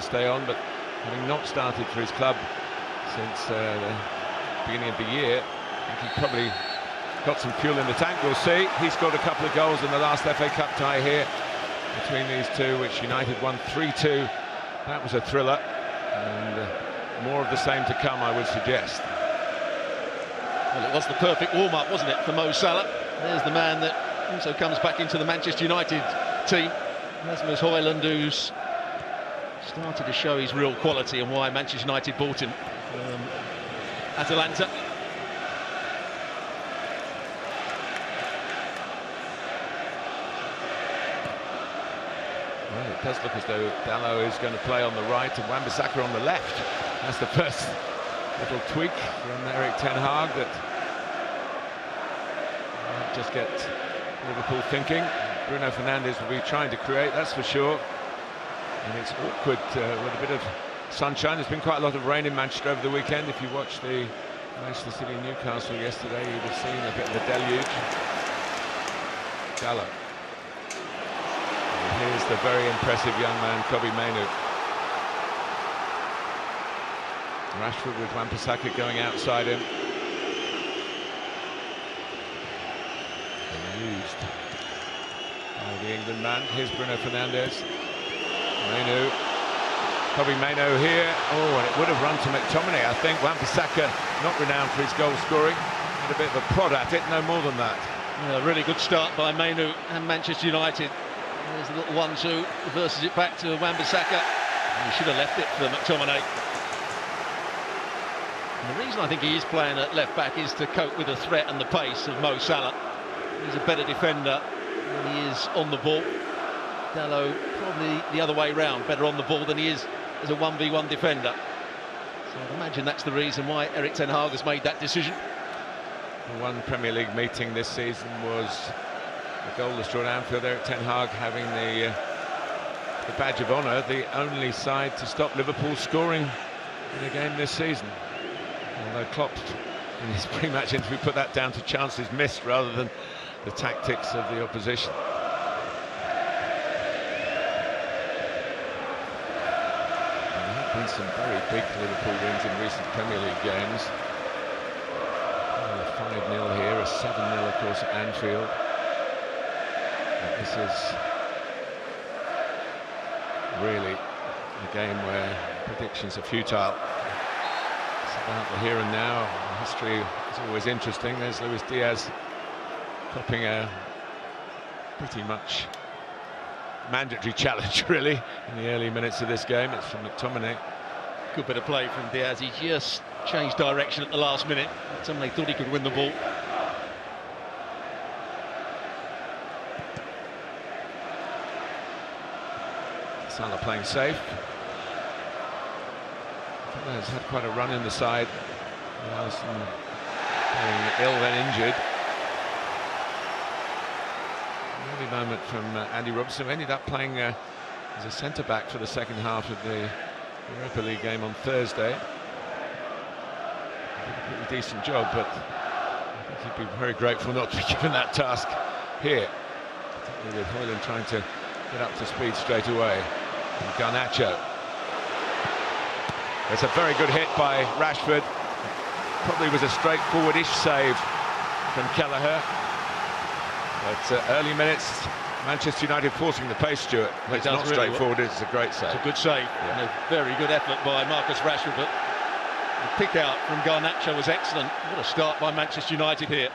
stay on, but having not started for his club since the beginning of the year, I think he probably got some fuel in the tank. We'll see. He scored a couple of goals in the last FA Cup tie here between these two, which United won 3-2. That was a thriller, and more of the same to come, I would suggest. Well, it was the perfect warm-up, wasn't it, for Mo Salah? There's the man that also comes back into the Manchester United team, Rasmus Højlund, who's started to show his real quality and why Manchester United bought him from Atalanta. Well, it does look as though Dalot is going to play on the right and Wan-Bissaka on the left. That's the first little tweak from Erik ten Hag that might just get Liverpool thinking. Bruno Fernandes will be trying to create, that's for sure. And it's awkward with a bit of sunshine. There's been quite a lot of rain in Manchester over the weekend. If you watched the Manchester City-Newcastle yesterday, you'd have seen a bit of a deluge. Dalot. And here's the very impressive young man, Kobbie Mainoo. Rashford with Wan-Bissaka going outside him. And used by the England man. Here's Bruno Fernandes. Mainoo. Kobbie Mainoo here. Oh, and it would have run to McTominay, I think. Wan-Bissaka, not renowned for his goal scoring. Had a bit of a prod at it, no more than that. Yeah, really good start by Mainoo and Manchester United. There's the little 1-2, reverses it back to Wan-Bissaka. He should have left it for McTominay. And the reason I think he is playing at left-back is to cope with the threat and the pace of Mo Salah. He's a better defender than he is on the ball. Dalot probably the other way round, better on the ball than he is as a 1v1 defender. So I'd imagine that's the reason why Erik ten Hag has made that decision. The one Premier League meeting this season was the goalless draw at Anfield. Erik ten Hag having the badge of honour, the only side to stop Liverpool scoring in a game this season. Although Klopp in his pre-match interview put that down to chances missed rather than the tactics of the opposition. There have been some very big Liverpool wins in recent Premier League games. 5-0 here, a 7-0 of course at Anfield. But this is really a game where predictions are futile. It's about the here and now. History is always interesting. There's Luis Diaz copping a pretty much mandatory challenge really in the early minutes of this game. It's from McTominay. Good bit of play from Diaz. He just changed direction at the last minute. McTominay thought he could win the ball. Salah playing safe. He's had quite a run in the side. Alisson playing ill then injured. Early moment from Andy Robertson, who ended up playing as a centre-back for the second half of the Europa League game on Thursday. Did a pretty decent job, but I think he'd be very grateful not to be given that task here. Particularly with Højlund trying to get up to speed straight away. And Garnacho. It's a very good hit by Rashford. Probably was a straightforward-ish save from Kelleher. But early minutes, Manchester United forcing the pace, Stuart. It's not really straightforward, it's a great save. It's a good save, yeah. And a very good effort by Marcus Rashford, but the pick out from Garnacho was excellent. What a start by Manchester United here.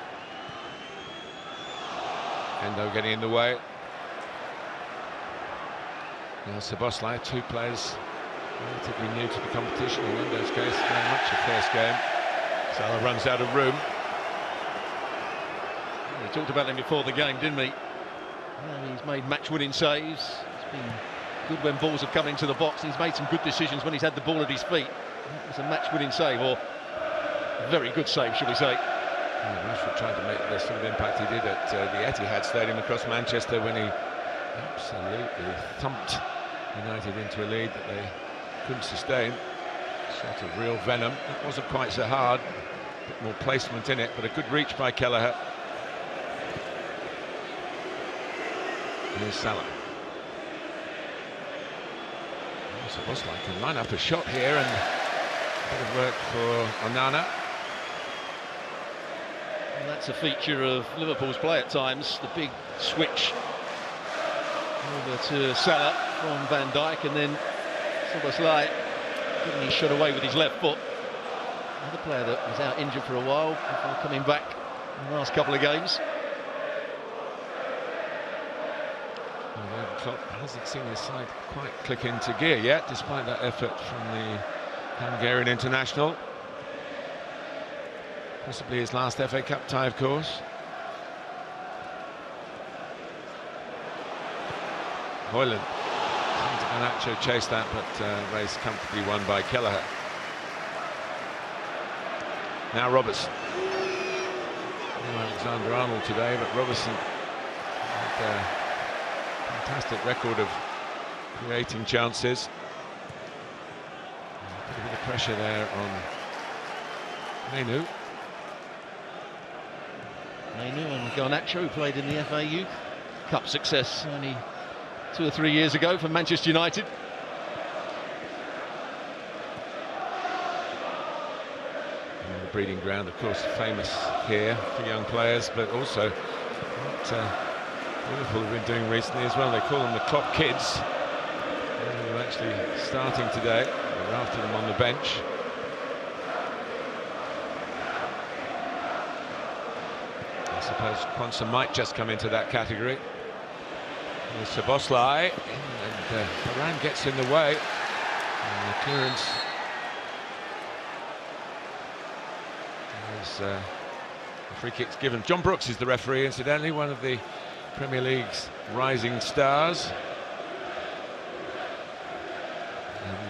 Endo getting in the way. Now Szoboszlai, two players relatively new to the competition. In Endo's case, very much a first game. Salah runs out of room. We talked about him before the game, didn't we? And he's made match-winning saves. It's been good when balls have come into the box. He's made some good decisions when he's had the ball at his feet. It was a match-winning save, or a very good save, should we say. Yeah, Rashford tried to make the sort of impact he did at the Etihad Stadium across Manchester when he absolutely thumped United into a lead that they couldn't sustain. Sort of real venom. It wasn't quite so hard. A bit more placement in it, but a good reach by Kelleher. Here's Salah. Szoboszlai can line up a shot here, and a bit of work for Onana. And that's a feature of Liverpool's play at times, the big switch over to Salah from Van Dijk, and then Szoboszlai getting his shot away with his left foot. Another player that was out injured for a while before coming back in the last couple of games. Well, Klopp hasn't seen his side quite click into gear yet, despite that effort from the Hungarian international. Possibly his last FA Cup tie, of course. Højlund. Garnacho chased that, but race comfortably won by Kelleher. Now Robertson. No Alexander-Arnold today, but Robertson had a fantastic record of creating chances. A bit of pressure there on Mainoo. Mainoo and Garnacho, who played in the FA Youth Cup success only 2 or 3 years ago for Manchester United. And the breeding ground, of course, famous here for young players, but also what Liverpool have been doing recently as well. They call them the Klopp Kids. They're actually starting today. They're after them on the bench. I suppose Quansah might just come into that category. There's Szoboszlai, and Varane gets in the way. And the clearance is the free kick's given. John Brooks is the referee, incidentally, one of the Premier League's rising stars.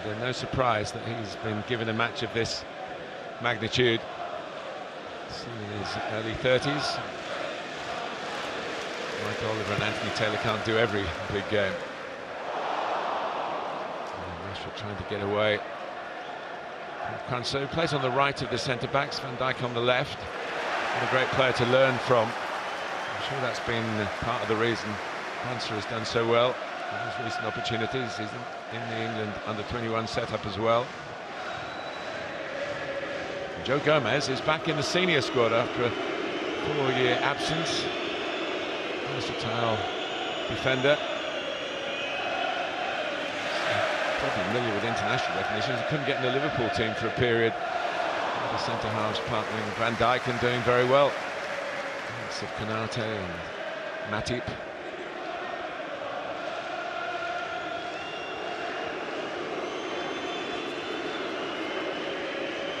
And no surprise that he's been given a match of this magnitude. Still in his early 30s. Mike Oliver and Anthony Taylor can't do every big game. Rashford trying to get away. Quansah plays on the right of the centre-backs, Van Dijk on the left. What a great player to learn from. I'm sure that's been part of the reason Quansah has done so well in his recent opportunities. He's in the England under-21 setup as well. And Joe Gomez is back in the senior squad after a 4-year absence. Versatile defender. Probably familiar with international recognition. He couldn't get in the Liverpool team for a period. The centre halves partnering with Van Dijk and doing very well. Thanks of Konate and Matip.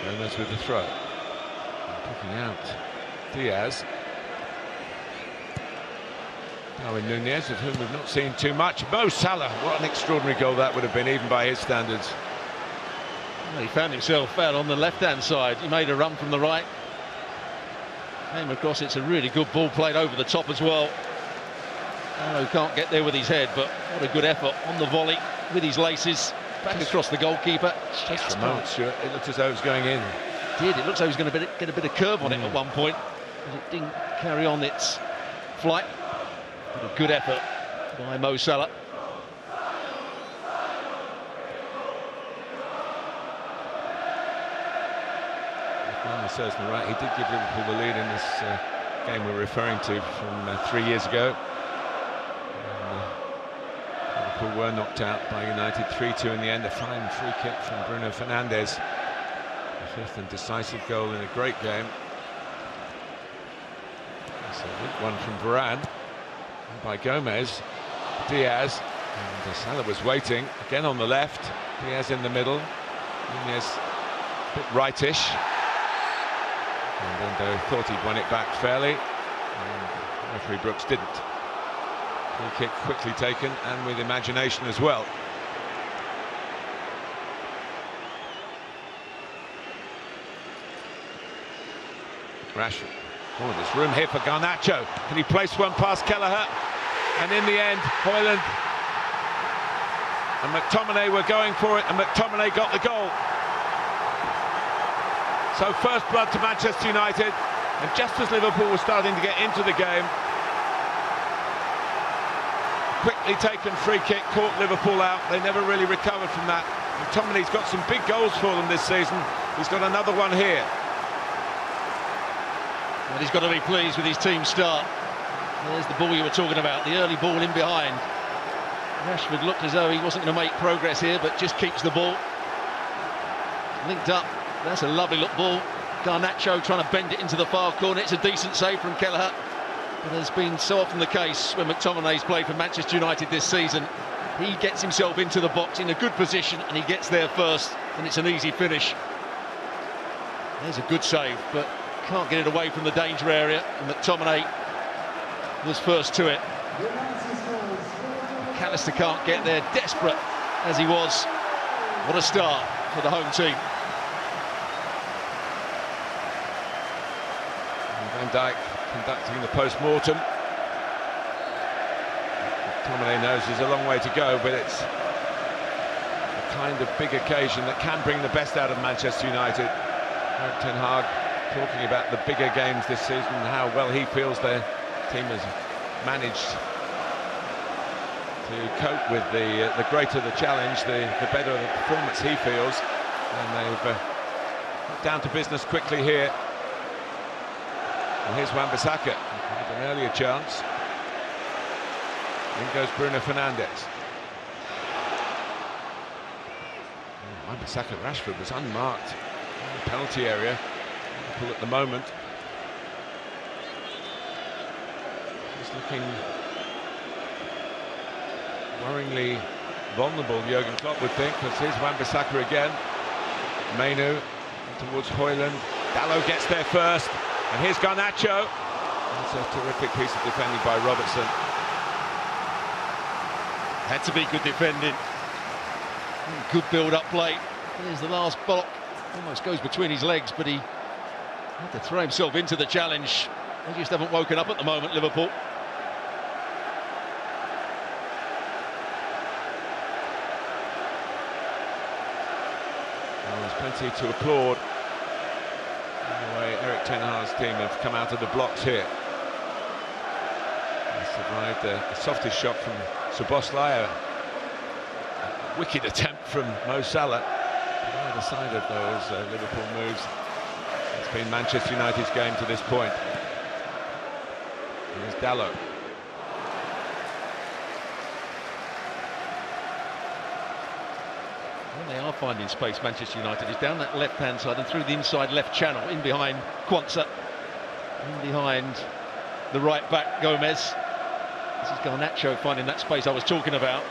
Gomez with the throw. And picking out Diaz. Darwin Nunez, of whom we've not seen too much. Mo Salah, what an extraordinary goal that would have been, even by his standards. Well, he found himself out on the left-hand side. He made a run from the right. Came across, it's a really good ball played over the top as well. Arrow can't get there with his head, but what a good effort on the volley with his laces. Back across the goalkeeper. Just for a moment, Stuart, it looked as though it was going in. It did, it looks like he was going to get a bit of curve on it at one point, but it didn't carry on its flight. But a good effort by Mo Salah. If memory serves me right, he did give Liverpool the lead in this game we're referring to from 3 years ago. Liverpool were knocked out by United 3-2 in the end. A fine free kick from Bruno Fernandes. The fifth and decisive goal in a great game. So a weak one from Varane. By Gomez, Diaz, and Salah was waiting again on the left. Diaz in the middle, Nunez a bit rightish, and Endo thought he'd won it back fairly, and referee Brooks didn't. Free kick quickly taken and with imagination as well. Rashford. Oh, there's room here for Garnacho. Can he place one past Kelleher? And in the end, Højlund and McTominay were going for it, and McTominay got the goal. So first blood to Manchester United, and just as Liverpool was starting to get into the game, quickly taken free kick caught Liverpool out. They never really recovered from that. McTominay's got some big goals for them this season. He's got another one here. Well, he's got to be pleased with his team start. There's the ball you were talking about, the early ball in behind. Rashford looked as though he wasn't going to make progress here, but just keeps the ball linked up. That's a lovely look ball. Garnacho trying to bend it into the far corner. It's a decent save from Kelleher. But has been so often the case when McTominay's played for Manchester United this season. He gets himself into the box in a good position and he gets there first, and it's an easy finish. There's a good save, but can't get it away from the danger area, and McTominay was first to it. McAllister can't get there, desperate as he was. What a start for the home team. Van Dijk conducting the post-mortem. McTominay knows there's a long way to go, but it's a kind of big occasion that can bring the best out of Manchester United. Erik ten Hag talking about the bigger games this season and how well he feels their team has managed to cope with the greater the challenge, the better the performance he feels. And they've got down to business quickly here. And here's Wan-Bissaka with an earlier chance. In goes Bruno Fernandes. Wan-Bissaka, Rashford was unmarked in the penalty area at the moment. He's looking worryingly vulnerable, Jurgen Klopp would think, because here's Wan-Bissaka again. Mainoo towards Højlund. Dalot gets there first, and here's Garnacho. That's a terrific piece of defending by Robertson. Had to be good defending. Good build-up play. There's the last block. Almost goes between his legs, but he had to throw himself into the challenge. They just haven't woken up at the moment, Liverpool. Well, there's plenty to applaud. The way Erik ten Hag's team have come out of the blocks here. They survived the softest shot from Szoboszlai, a wicked attempt from Mo Salah. Either side of those Liverpool moves, it's been Manchester United's game to this point. Here's Dalot. Well, they are finding space, Manchester United, is down that left-hand side and through the inside left channel, in behind Quansah, in behind the right-back Gomez. This is Garnacho finding that space I was talking about.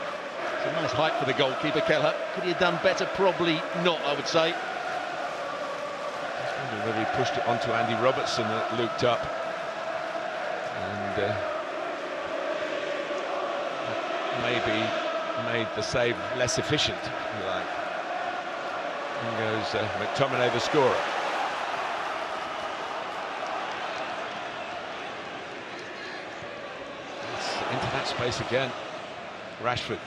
It's a nice height for the goalkeeper, Kelleher. Could he have done better? Probably not, I would say. Just wondering whether he pushed it onto Andy Robertson that looped up. And maybe made the save less efficient, if you like. In goes McTominay, the scorer. Into that space again. Rashford.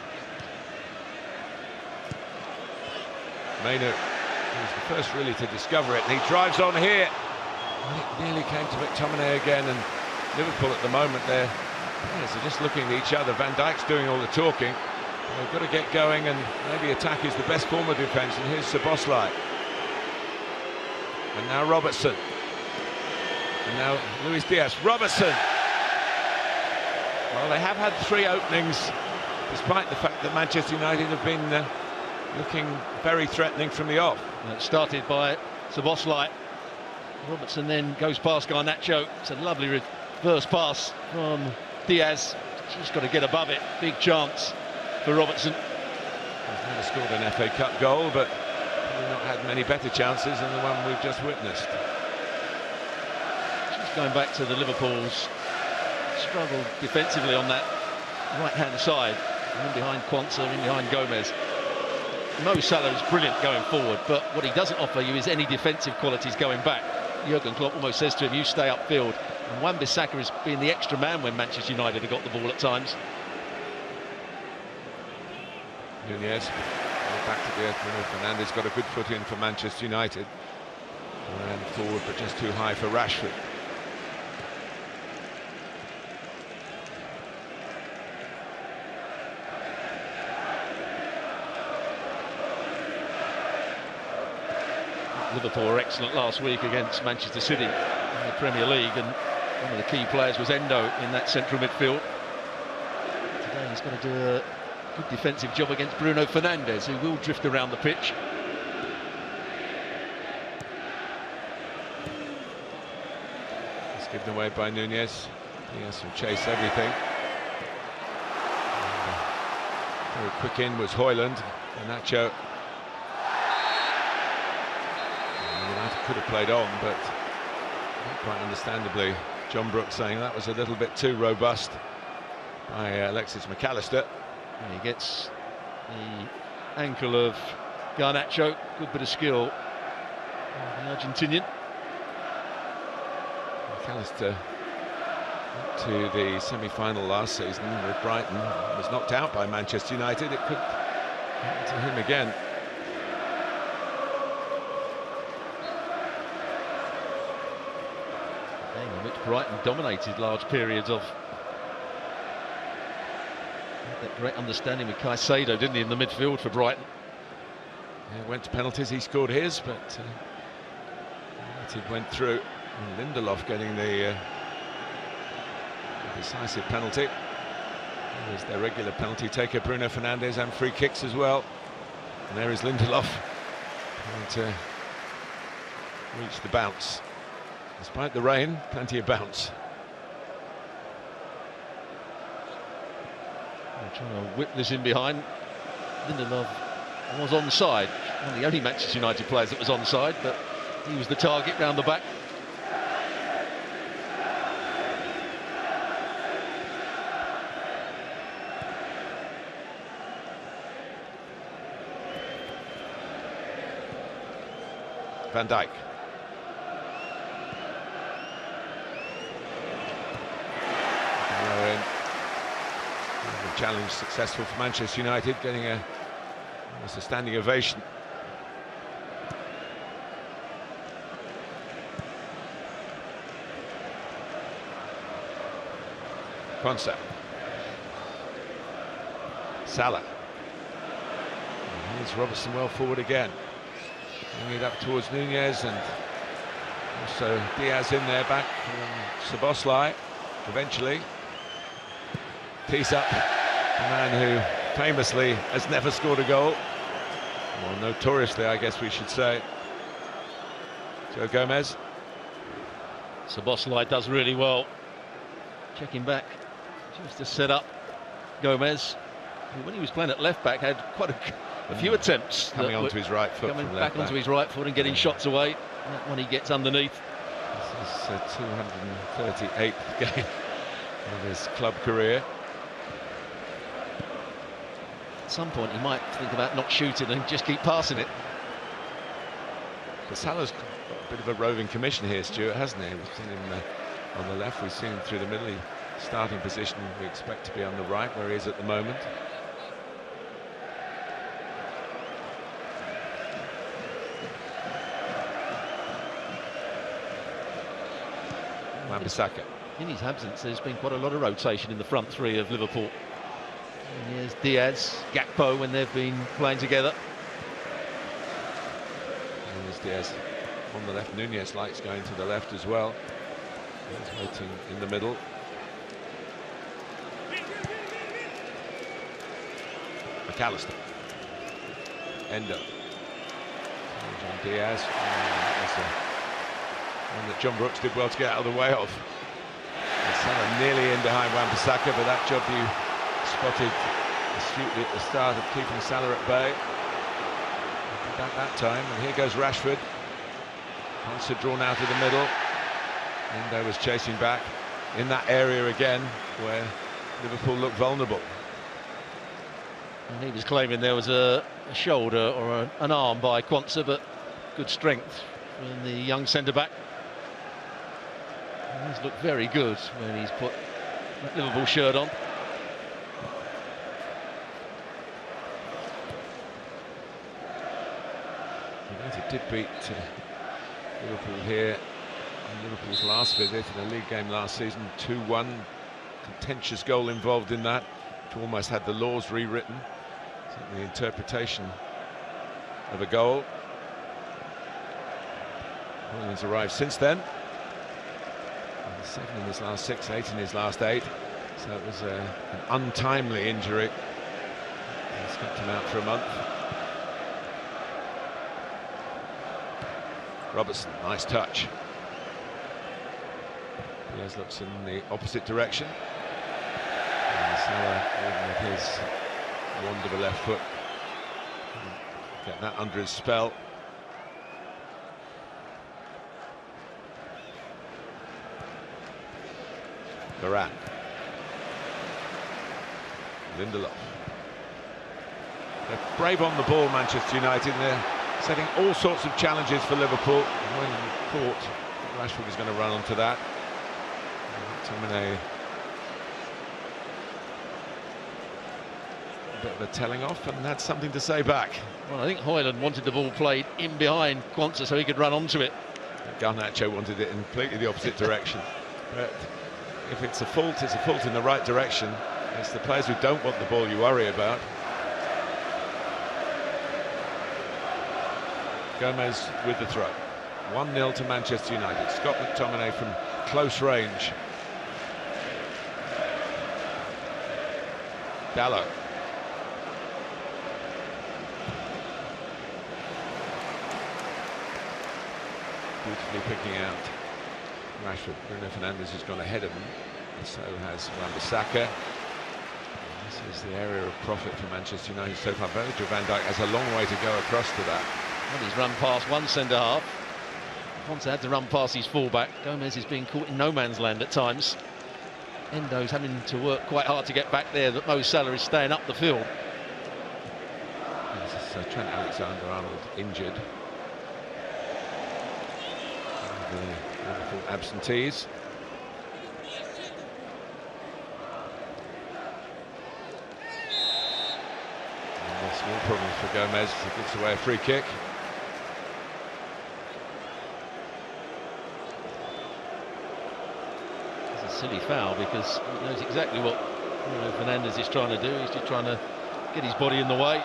Mainoo, who's the first really to discover it, and he drives on here. And it nearly came to McTominay again, and Liverpool at the moment they're just looking at each other. Van Dijk's doing all the talking. They've got to get going, and maybe attack is the best form of defence. And here's Szoboszlai. And now Robertson. And now Luis Diaz. Robertson! Well, they have had 3 openings, despite the fact that Manchester United have been looking very threatening from the off. It started by Szoboszlai. Robertson then goes past Garnacho. It's a lovely reverse pass from Diaz. Just got to get above it. Big chance for Robertson. He's never scored an FA Cup goal, but probably not had many better chances than the one we've just witnessed. Just going back to the Liverpool's struggle defensively on that right-hand side. In behind Quansah, in behind Gomez. Mo Salah is brilliant going forward, but what he doesn't offer you is any defensive qualities going back. Jurgen Klopp almost says to him, you stay upfield. And Wan-Bissaka has been the extra man when Manchester United have got the ball at times. Nunez, back to the earth. Bruno Fernandes got a good foot in for Manchester United. Ran forward, but just too high for Rashford. Liverpool were excellent last week against Manchester City in the Premier League, and one of the key players was Endo in that central midfield. Today he's got to do a good defensive job against Bruno Fernandes, who will drift around the pitch. It's given away by Nunez. Diaz will chase everything. Very quick in was Højlund. Garnacho. United could have played on, but quite understandably, John Brooks saying that was a little bit too robust by Alexis McAllister. And he gets the ankle of Garnacho. Good bit of skill, the Argentinian. McAllister to the semi-final last season with Brighton, was knocked out by Manchester United. It could happen to him again. A game in which Brighton dominated large periods of. Had that great understanding with Caicedo, didn't he, in the midfield for Brighton? Yeah, went to penalties, he scored his, but United went through. And Lindelof getting the decisive penalty. There's their regular penalty taker, Bruno Fernandes, and free kicks as well. And there is Lindelof trying to reach the bounce. Despite the rain, plenty of bounce. They're trying to whip this in behind. Lindelof was onside. One of the only Manchester United players that was onside, but he was the target round the back. Van Dijk. The challenge successful for Manchester United, getting almost a standing ovation. Quansah. Salah. And here's Robertson well forward again. Bringing it up towards Nunez, and also Diaz in there, back from Szoboszlai. Eventually tees up the man who famously has never scored a goal, or notoriously, I guess we should say, Joe Gomez. Szoboszlai does really well, checking back just to set up Gomez, who, when he was playing at left back, had quite a few attempts coming onto his right foot, coming back onto his right foot and getting shots away. That one he gets underneath. This is 238th game of his club career. At some point he might think about not shooting and just keep passing it. But Salah's got a bit of a roving commission here, Stuart, hasn't he? We've seen him on the left, we've seen him through the middle. Starting position we expect to be on the right, where he is at the moment. Wan-Bissaka. In his absence, there's been quite a lot of rotation in the front three of Liverpool. And here's Diaz, Gakpo when they've been playing together. And there's Diaz on the left. Nunez likes going to the left as well. He's waiting in the middle. McAllister. Endo. John Diaz. One that John Brooks did well to get out of the way of. And Salah nearly in behind Wan-Bissaka, but that job you spotted astutely at the start of keeping Salah at bay. Back that time, and here goes Rashford. Quansah drawn out of the middle. Endo was chasing back in that area again where Liverpool looked vulnerable. And he was claiming there was a shoulder or an arm by Quansah, but good strength from the young centre-back. He's looked very good when he's put that Liverpool shirt on. United did beat Liverpool here in Liverpool's last visit in a league game last season, 2-1. Contentious goal involved in that, which almost had the laws rewritten. The interpretation of a goal. Hoyland's arrived since then. 7 in his last 6, 8 in his last 8. So it was an untimely injury. He's kept him out for a month. Robertson, nice touch. Diaz looks in the opposite direction. And Salah, with his wand of a left foot, get that under his spell. Varane. Lindelof. They're brave on the ball, Manchester United. They're setting all sorts of challenges for Liverpool. When thought Rashford was going to run onto that. McTominay, a bit of a telling off, and had something to say back. Well, I think Hoyland wanted the ball played in behind Quansah so he could run onto it. Garnacho wanted it in completely the opposite direction. But if it's a fault in the right direction. It's the players who don't want the ball you worry about. Gomez with the throw. 1-0 to Manchester United. Scott McTominay from close range. Dalot. Beautifully picking out Rashford. Bruno Fernandes has gone ahead of him, and so has Wan-Bissaka. This is the area of profit for Manchester United so far. Virgil van Dijk has a long way to go across to that. Well, he's run past one centre-half. Quansah had to run past his full-back. Gomez is being caught in no man's land at times. Endo's having to work quite hard to get back there, but Mo Salah is staying up the field. This is Trent Alexander-Arnold injured. The Liverpool absentees. Small problems for Gomez. He gives away a free kick. It's a silly foul because he knows exactly what Bruno Fernandes is trying to do. He's just trying to get his body in the way.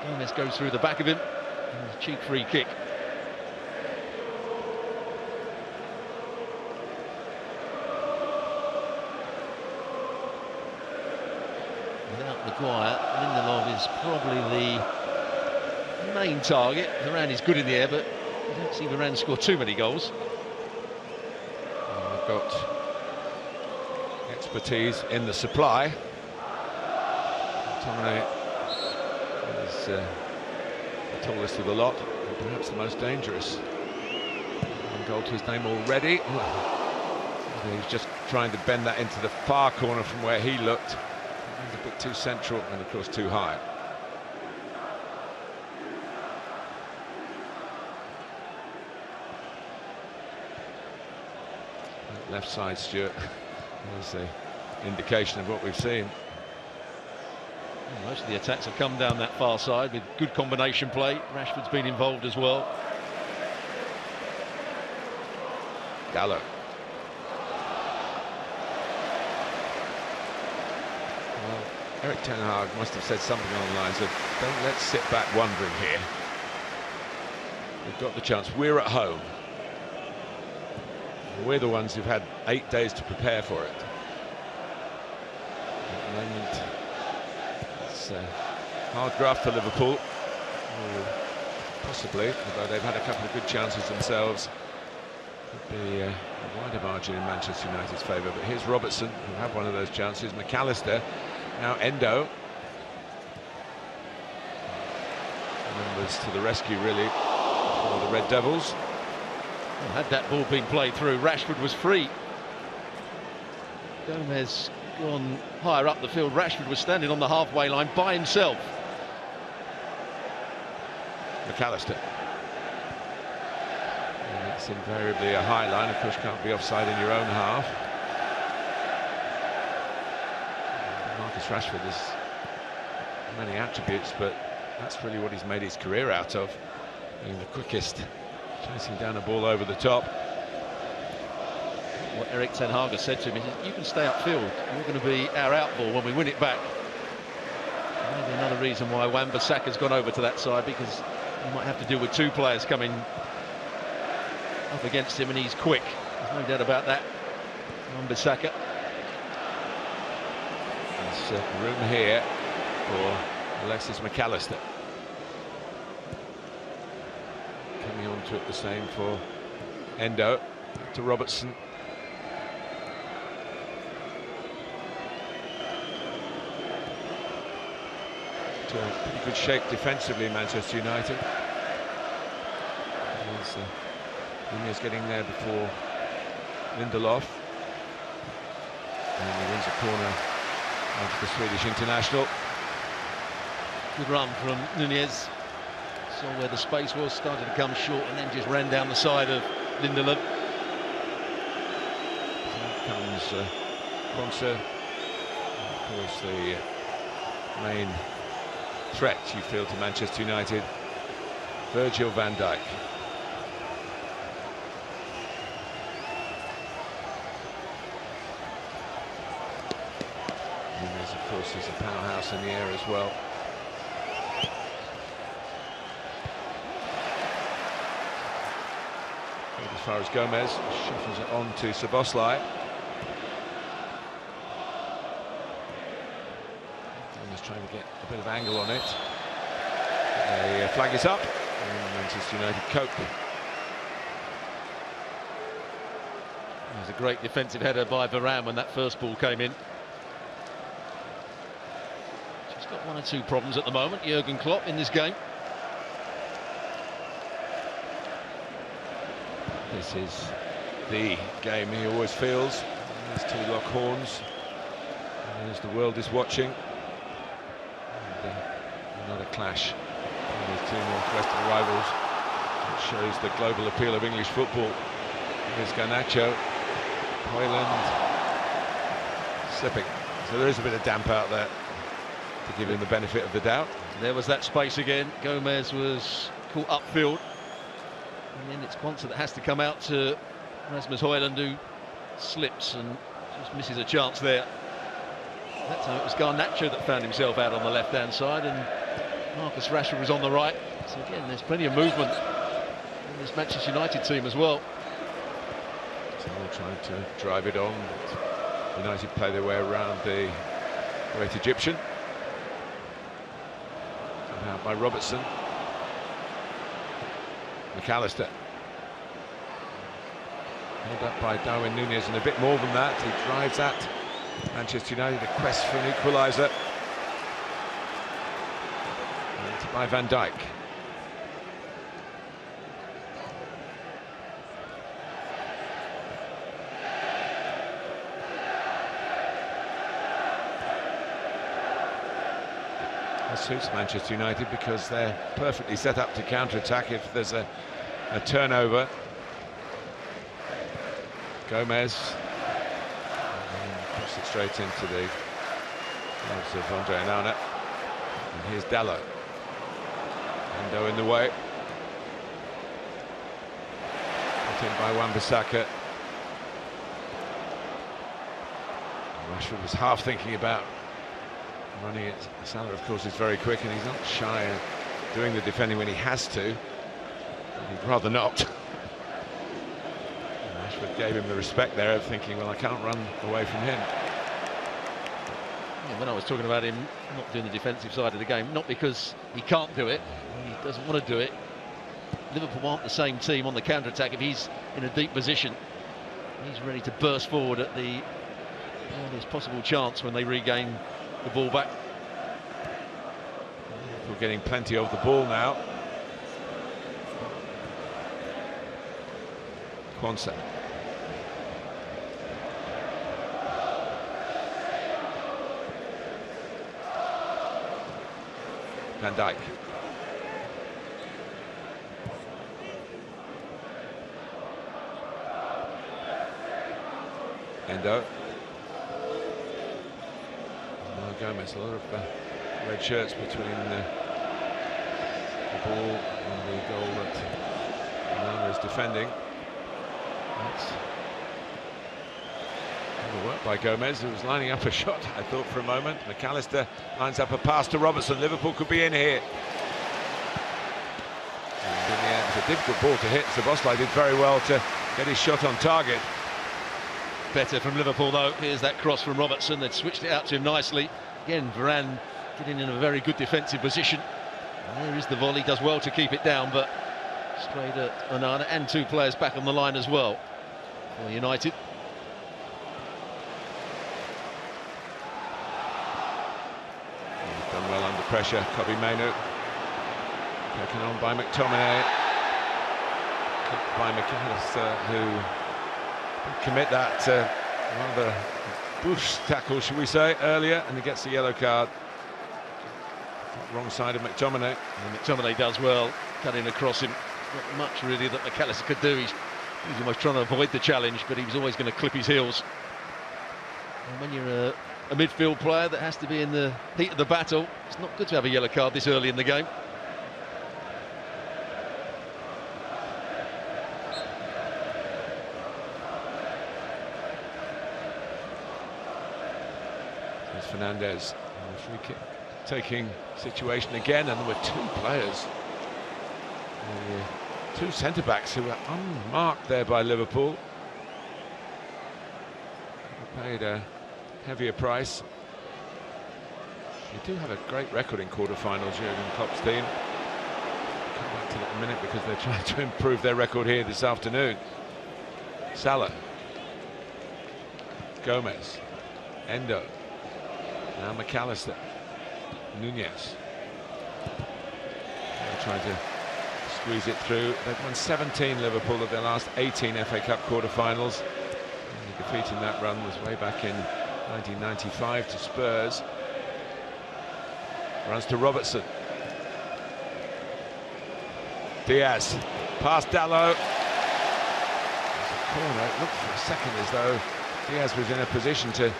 Gomez goes through the back of him. And a cheap free kick. Without Maguire, Lindelof is probably the main target. Varane is good in the air, but you don't see Varane score too many goals. They've got expertise in the supply. McTominay is the tallest of the lot, and perhaps the most dangerous. One goal to his name already. He's just trying to bend that into the far corner from where he looked. A bit too central and of course too high. Left side, Stuart, is the indication of what we've seen. Well, most of the attacks have come down that far side with good combination play. Rashford's been involved as well. Dalot. Erik ten Hag must have said something along the lines of, don't let's sit back wondering here. We've got the chance. We're at home. We're the ones who've had 8 days to prepare for it. At the moment, it's a hard graft for Liverpool. Possibly, although they've had a couple of good chances themselves. Could be a wider margin in Manchester United's favour. But here's Robertson, who had one of those chances. McAllister. Now Endo. Members to the rescue, really, for the Red Devils. Well, had that ball been played through, Rashford was free. Gomez gone higher up the field. Rashford was standing on the halfway line by himself. McAllister. And it's invariably a high line. Of course, can't be offside in your own half. Marcus Rashford has many attributes, but that's really what he's made his career out of, being the quickest, chasing down a ball over the top. What Erik ten Hag has said to him is, you can stay upfield, you're going to be our outball when we win it back. Maybe another reason why Wan-Bissaka's gone over to that side, because you might have to deal with two players coming up against him, and he's quick. There's no doubt about that. Wan-Bissaka. There's room here for Alexis McAllister. Coming on to it the same for Endo. To Robertson. To pretty good shape defensively, Manchester United. Nunez getting there before Lindelof. And he wins a corner after the Swedish international. Good run from Nunez. Saw where the space was, started to come short, and then just ran down the side of Lindelof. So comes Quansah. Of course, the main threat, you feel, to Manchester United, Virgil van Dijk. Nunez, of course, is a powerhouse in the air as well. As far as Gomez, shuffles it on to Szoboszlai. Gomez trying to get a bit of angle on it. The flag is up, and Manchester United cope. It was a great defensive header by Varane when that first ball came in. Just got one or two problems at the moment, Jurgen Klopp, in this game. This is the game he always feels. There's two lock horns. As the world is watching. And, another clash with two Northwestern rivals. It shows the global appeal of English football. Here's Garnacho. Højlund slipping. So there is a bit of damp out there to give him the benefit of the doubt. There was that space again. Gomez was caught upfield. And then it's Quansah that has to come out to Rasmus Højlund, who slips and just misses a chance there. That time it was Garnacho that found himself out on the left-hand side, and Marcus Rashford was on the right. So again, there's plenty of movement in this Manchester United team as well. So they're trying to drive it on, but United play their way around the great Egyptian. Out by Robertson. McAllister. Held up by Darwin Nunez, and a bit more than that. He drives at Manchester United, a quest for an equaliser. And by Van Dijk. That suits Manchester United because they're perfectly set up to counter-attack if there's a turnover. Gomez puts it straight into the hands of Andre Onana. And here's Dalot. Endo in the way. Put in by Wan-Bissaka. Rashford was half thinking about running it. Salah, of course, is very quick, and he's not shy of doing the defending when he has to. He'd rather not. Rashford gave him the respect there of thinking, well, I can't run away from him. Yeah, when I was talking about him not doing the defensive side of the game, not because he can't do it, he doesn't want to do it. Liverpool aren't the same team on the counter-attack. If he's in a deep position, he's ready to burst forward at the earliest possible chance when they regain the ball back. We're getting plenty of the ball now. Quansah. Van Dijk. Endo. Gomez, a lot of red shirts between the ball and the goal that Onana is defending. That's good work by Gomez, who was lining up a shot, I thought, for a moment. McAllister lines up a pass to Robertson. Liverpool could be in here. And in the end, a difficult ball to hit. Szoboszlai did very well to get his shot on target. Better from Liverpool though. Here's that cross from Robertson. They'd switched it out to him nicely. Again, Varane getting in a very good defensive position. And there is the volley. Does well to keep it down, but straight at Onana, and two players back on the line as well for United. He's done well under pressure. Kobbie Mainoo taken on by McTominay. Kicked by McAllister, who commit that rather bush tackle, should we say, earlier, and he gets the yellow card. Wrong side of McTominay. And McTominay does well, cutting across him. Not much really that McAllister could do. He's almost trying to avoid the challenge, but he was always going to clip his heels. And when you're a midfield player that has to be in the heat of the battle, it's not good to have a yellow card this early in the game. There's Fernandes, and the free kick taking situation again, and there were two players, two centre-backs who were unmarked there by Liverpool. They paid a heavier price. They do have a great record in quarter-finals, Jurgen Klopp's team. I'll come back to that in a minute because they're trying to improve their record here this afternoon. Salah, Gomez, Endo, now McAllister, Nunez. They're trying to squeeze it through. They've won 17, Liverpool, of their last 18 FA Cup quarter-finals. The defeat in that run was way back in 1995 to Spurs. Runs to Robertson. Diaz, past Dalot. There's a corner. It looked for a second as though Diaz was in a position to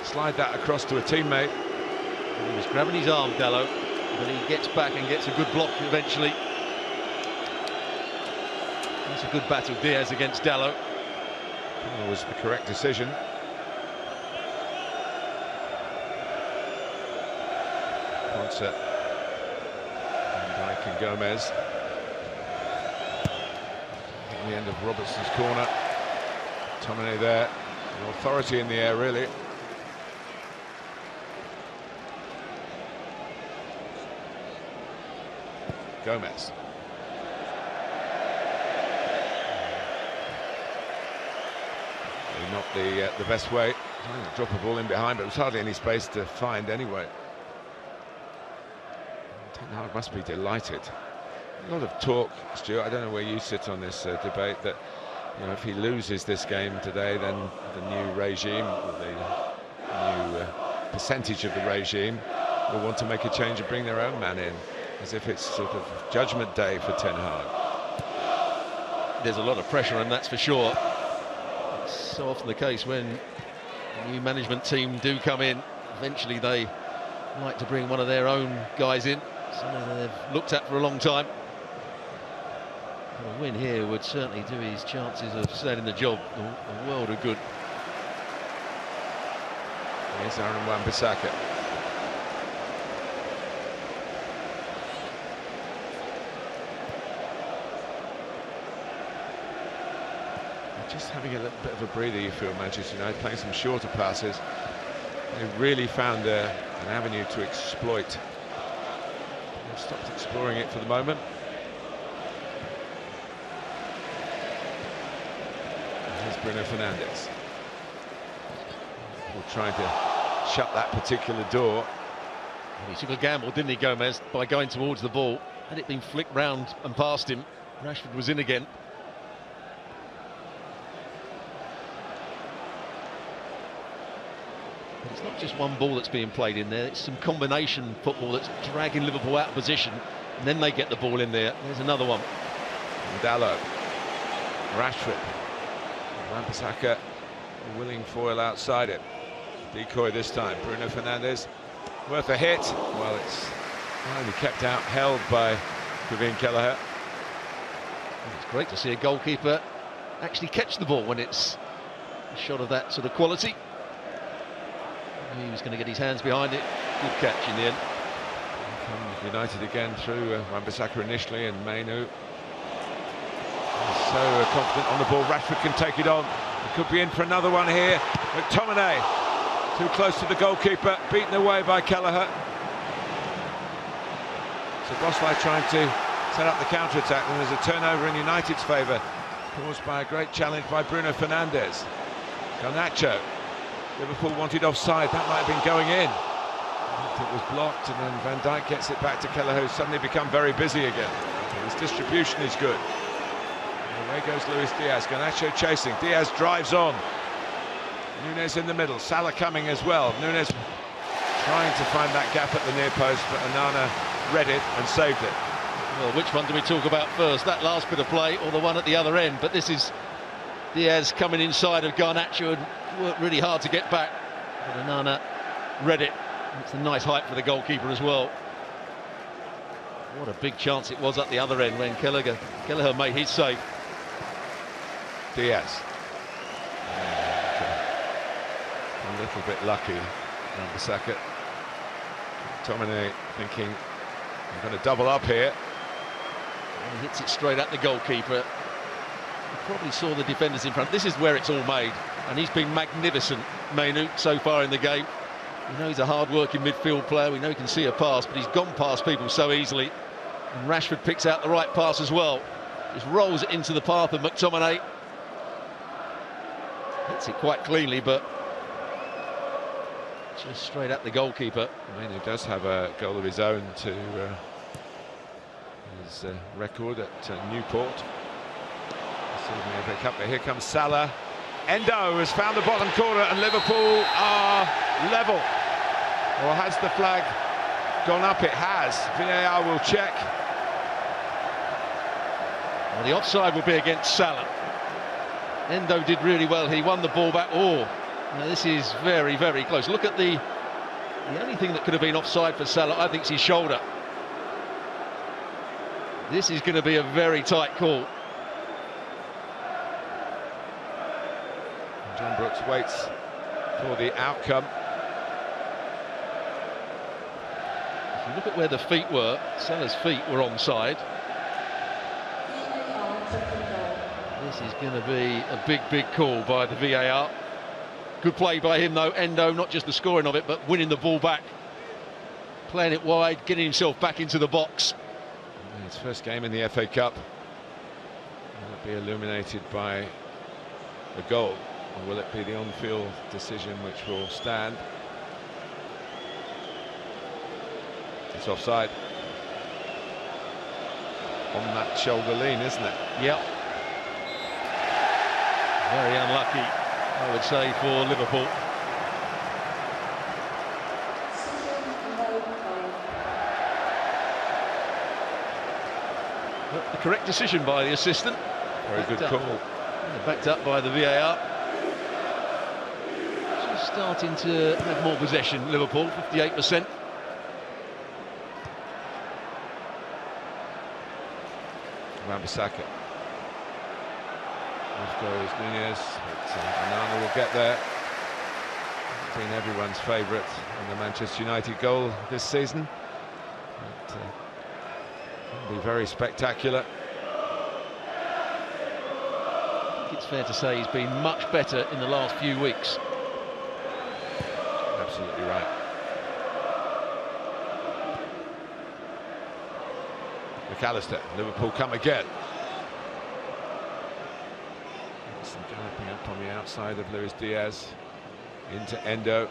slide that across to a teammate. He was grabbing his arm, Dalot, but he gets back and gets a good block eventually. That's a good battle, Diaz against Dalot. That was the correct decision. Ponce, Van Dijk and Gomez. At the end of Robertson's corner. Tomine there, an authority in the air really. Gomez. Not the best way. Drop a ball in behind, but there was hardly any space to find anyway. Ten Hag must be delighted. A lot of talk, Stuart. I don't know where you sit on this debate that, you know, if he loses this game today, then the new regime, the new percentage of the regime, will want to make a change and bring their own man in, as if it's sort of judgment day for Ten Hag. There's a lot of pressure, and that's for sure. So often the case when a new management team do come in, eventually they like to bring one of their own guys in, something they've looked at for a long time. But a win here would certainly do his chances of staying in the job a world of good. Here's Aaron Wan-Bissaka. Just having a little bit of a breather, you feel, Manchester United, playing some shorter passes. They really found an avenue to exploit. They've stopped exploring it for the moment. And here's Bruno Fernandes. We're trying to shut that particular door. He took a gamble, didn't he, Gomez, by going towards the ball. Had it been flicked round and past him, Rashford was in again. But it's not just one ball that's being played in there, it's some combination football that's dragging Liverpool out of position, and then they get the ball in there. There's another one. Dalot, Rashford, Wan-Bissaka, a willing foil outside it. Decoy this time, Bruno Fernandes, worth a hit. Well, it's only kept out, held by Kevin Kelleher. It's great to see a goalkeeper actually catch the ball when it's a shot of that sort of quality. He was going to get his hands behind it. Good catch in the end. United again through Wan-Bissaka initially, and Mainoo. So confident on the ball, Rashford can take it on. He could be in for another one here. McTominay, too close to the goalkeeper, beaten away by Kelleher. So Bosley trying to set up the counter-attack, and there's a turnover in United's favour, caused by a great challenge by Bruno Fernandes. Garnacho, Liverpool wanted offside, that might have been going in. It was blocked, and then Van Dijk gets it back to Kelleher, who's suddenly become very busy again. His distribution is good. And away goes Luis Diaz, Garnacho chasing, Diaz drives on. Núñez in the middle, Salah coming as well. Núñez trying to find that gap at the near post, but Onana read it and saved it. Well, which one do we talk about first? That last bit of play or the one at the other end? But this is Diaz coming inside of Garnacho and worked really hard to get back. But Onana read it. It's a nice height for the goalkeeper as well. What a big chance it was at the other end when Kelleher made his save. Diaz. A little bit lucky, Wan-Bissaka. McTominay thinking, I'm going to double up here. And he hits it straight at the goalkeeper. He probably saw the defenders in front. This is where it's all made, and he's been magnificent, Mainoo, so far in the game. We know he's a hard-working midfield player. We know he can see a pass, but he's gone past people so easily. And Rashford picks out the right pass as well. Just rolls it into the path of McTominay. Hits it quite cleanly, but just straight at the goalkeeper. Mainoo does have a goal of his own to his record at Newport. But here comes Salah. Endo has found the bottom corner, and Liverpool are level. Or has the flag gone up? It has. VAR will check. Well, the offside will be against Salah. Endo did really well. He won the ball back. Oh, now this is very, very close. Look at the only thing that could have been offside for Salah, I think, is his shoulder. This is going to be a very tight call. John Brooks waits for the outcome. If you look at where the feet were, Salah's feet were onside. This is going to be a big, big call by the VAR. Good play by him, though, Endo, not just the scoring of it, but winning the ball back. Playing it wide, getting himself back into the box. His first game in the FA Cup. Will it be illuminated by a goal, or will it be the on-field decision which will stand? It's offside. On that shoulder lean, isn't it? Yep. Very unlucky, I would say, for Liverpool. But the correct decision by the assistant. Very good call. Backed up by the VAR. Just starting to have more possession, Liverpool, 58%. Wan-Bissaka. Off goes Núñez, but Onana will get there. It's been everyone's favourite in the Manchester United goal this season. But, it'll be very spectacular. I think it's fair to say he's been much better in the last few weeks. Absolutely right. McAllister, Liverpool come again. Some galloping up on the outside of Luis Diaz into Endo.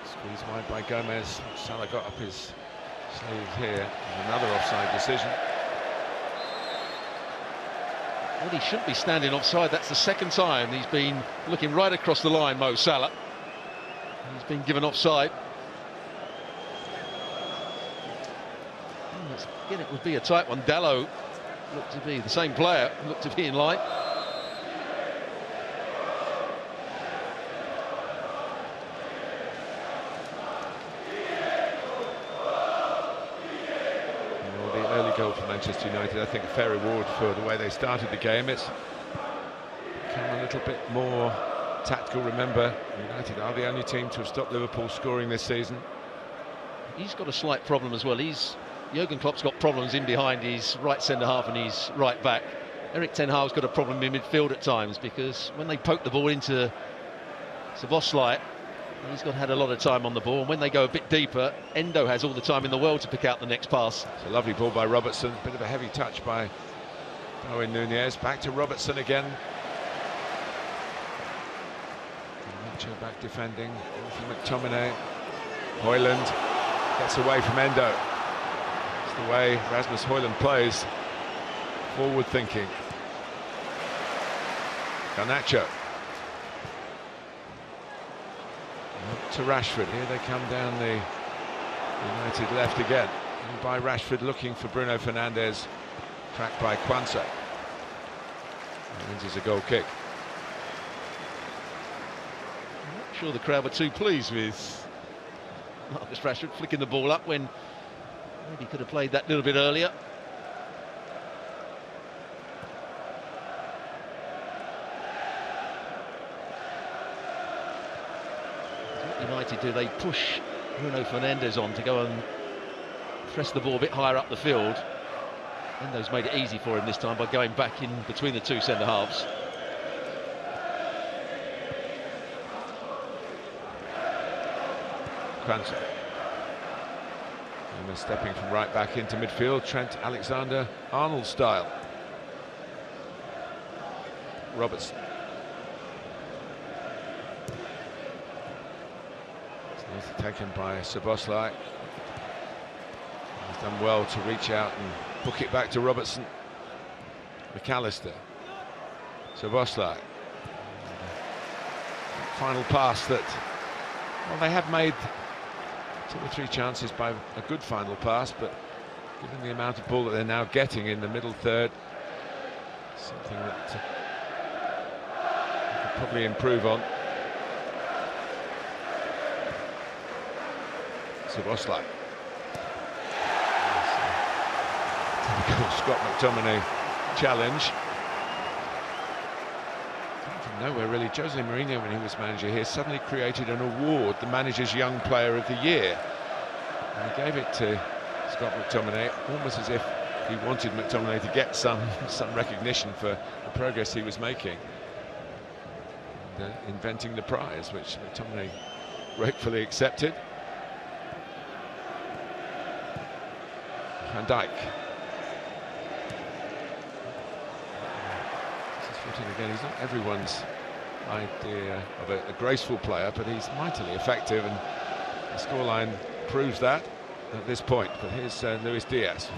Squeezed wide by Gomez. Salah got up his sleeves here. Another offside decision. Well, he shouldn't be standing offside. That's the second time he's been looking right across the line, Mo Salah. He's been given offside. Again, it would be a tight one. Dalot looked to be the same player, looked to be in line. Well, the early goal for Manchester United, I think, a fair reward for the way they started the game. It's become a little bit more tactical. Remember, United are the only team to have stopped Liverpool scoring this season. He's got a slight problem as well. He's Jurgen Klopp's got problems in behind his right centre-half and his right back. Erik ten Hag's got a problem in midfield at times, because when they poke the ball into Szoboszlai, he's had a lot of time on the ball, and when they go a bit deeper, Endo has all the time in the world to pick out the next pass. It's a lovely ball by Robertson, bit of a heavy touch by Darwin Núñez. Back to Robertson again. Nacho back defending from McTominay. Højlund gets away from Endo. It's the way Rasmus Højlund plays, forward thinking. Garnacho up to Rashford. Here they come down the United left again, and by Rashford looking for Bruno Fernandes, tracked by Quansah. And it's a goal kick. I'm not sure the crowd were too pleased with Marcus Rashford flicking the ball up when maybe he could have played that little bit earlier. What United do, they push Bruno Fernandes on to go and press the ball a bit higher up the field. Endo's made it easy for him this time by going back in between the two centre-halves. Quansah. And they're stepping from right back into midfield, Trent Alexander-Arnold style. Robertson. It's taken by Szoboszlai. He's done well to reach out and hook it back to Robertson. McAllister. Szoboszlai. Final pass that, well, they have made 2 or 3 chances by a good final pass, but given the amount of ball that they're now getting in the middle third, something that they could probably improve on. Szoboszlai. Typical Scott McTominay challenge. From nowhere really, Jose Mourinho, when he was manager here, suddenly created an award, the manager's young player of the year, and he gave it to Scott McTominay, almost as if he wanted McTominay to get some recognition for the progress he was making, and inventing the prize, which McTominay gratefully accepted. Van Dijk. Again, he's not everyone's idea of a graceful player, but he's mightily effective, and the scoreline proves that at this point. But here's Luis Diaz,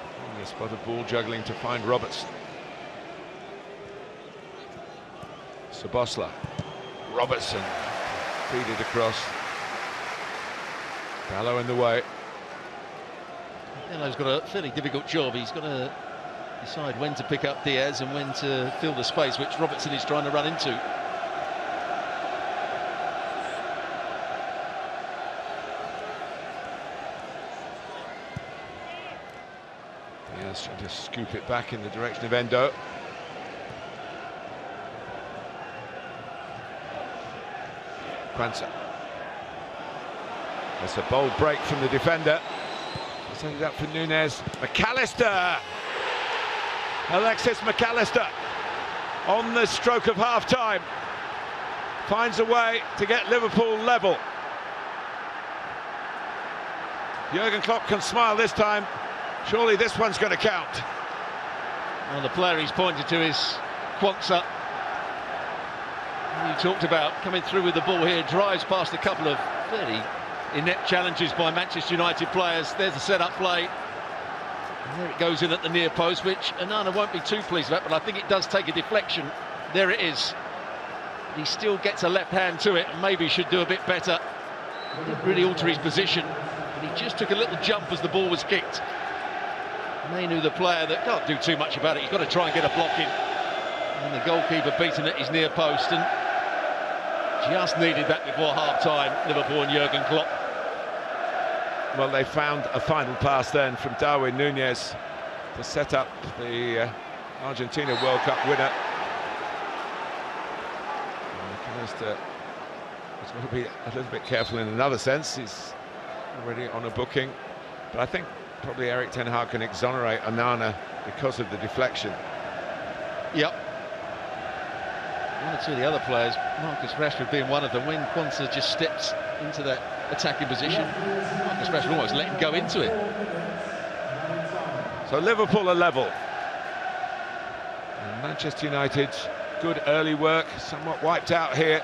a spot of ball juggling to find Robertson. Szoboszlai. Robertson feed it across. Dalot in the way. Dalot's got a fairly difficult job. He's got to decide when to pick up Diaz and when to fill the space which Robertson is trying to run into. Diaz trying to scoop it back in the direction of Endo. Quansah. That's a bold break from the defender. Sends it up for Núñez. McAllister! Alexis McAllister on the stroke of half-time finds a way to get Liverpool level. Jurgen Klopp can smile this time. Surely this one's going to count. Well, the player he's pointed to is Quansah. You talked about coming through with the ball here, drives past a couple of fairly inept challenges by Manchester United players. There's a set-up play. And there it goes in at the near post, which Onana won't be too pleased about, but I think it does take a deflection. There it is. But he still gets a left hand to it, and maybe should do a bit better. He didn't really alter his position, but he just took a little jump as the ball was kicked. Mainu, the player that can't do too much about it, he's got to try and get a block in. And the goalkeeper beaten at his near post, and just needed that before half-time, Liverpool and Jurgen Klopp. Well, they found a final pass then from Darwin Núñez to set up the Argentina World Cup winner. McAllister has got to be a little bit careful in another sense. He's already on a booking. But I think probably Erik ten Hag can exonerate Onana because of the deflection. Yep. One or two of the other players, Marcus Rashford being one of them, when Quansah just steps into that attacking position, Marcus Rashford almost let him go into it. So Liverpool are level. And Manchester United, good early work, somewhat wiped out here.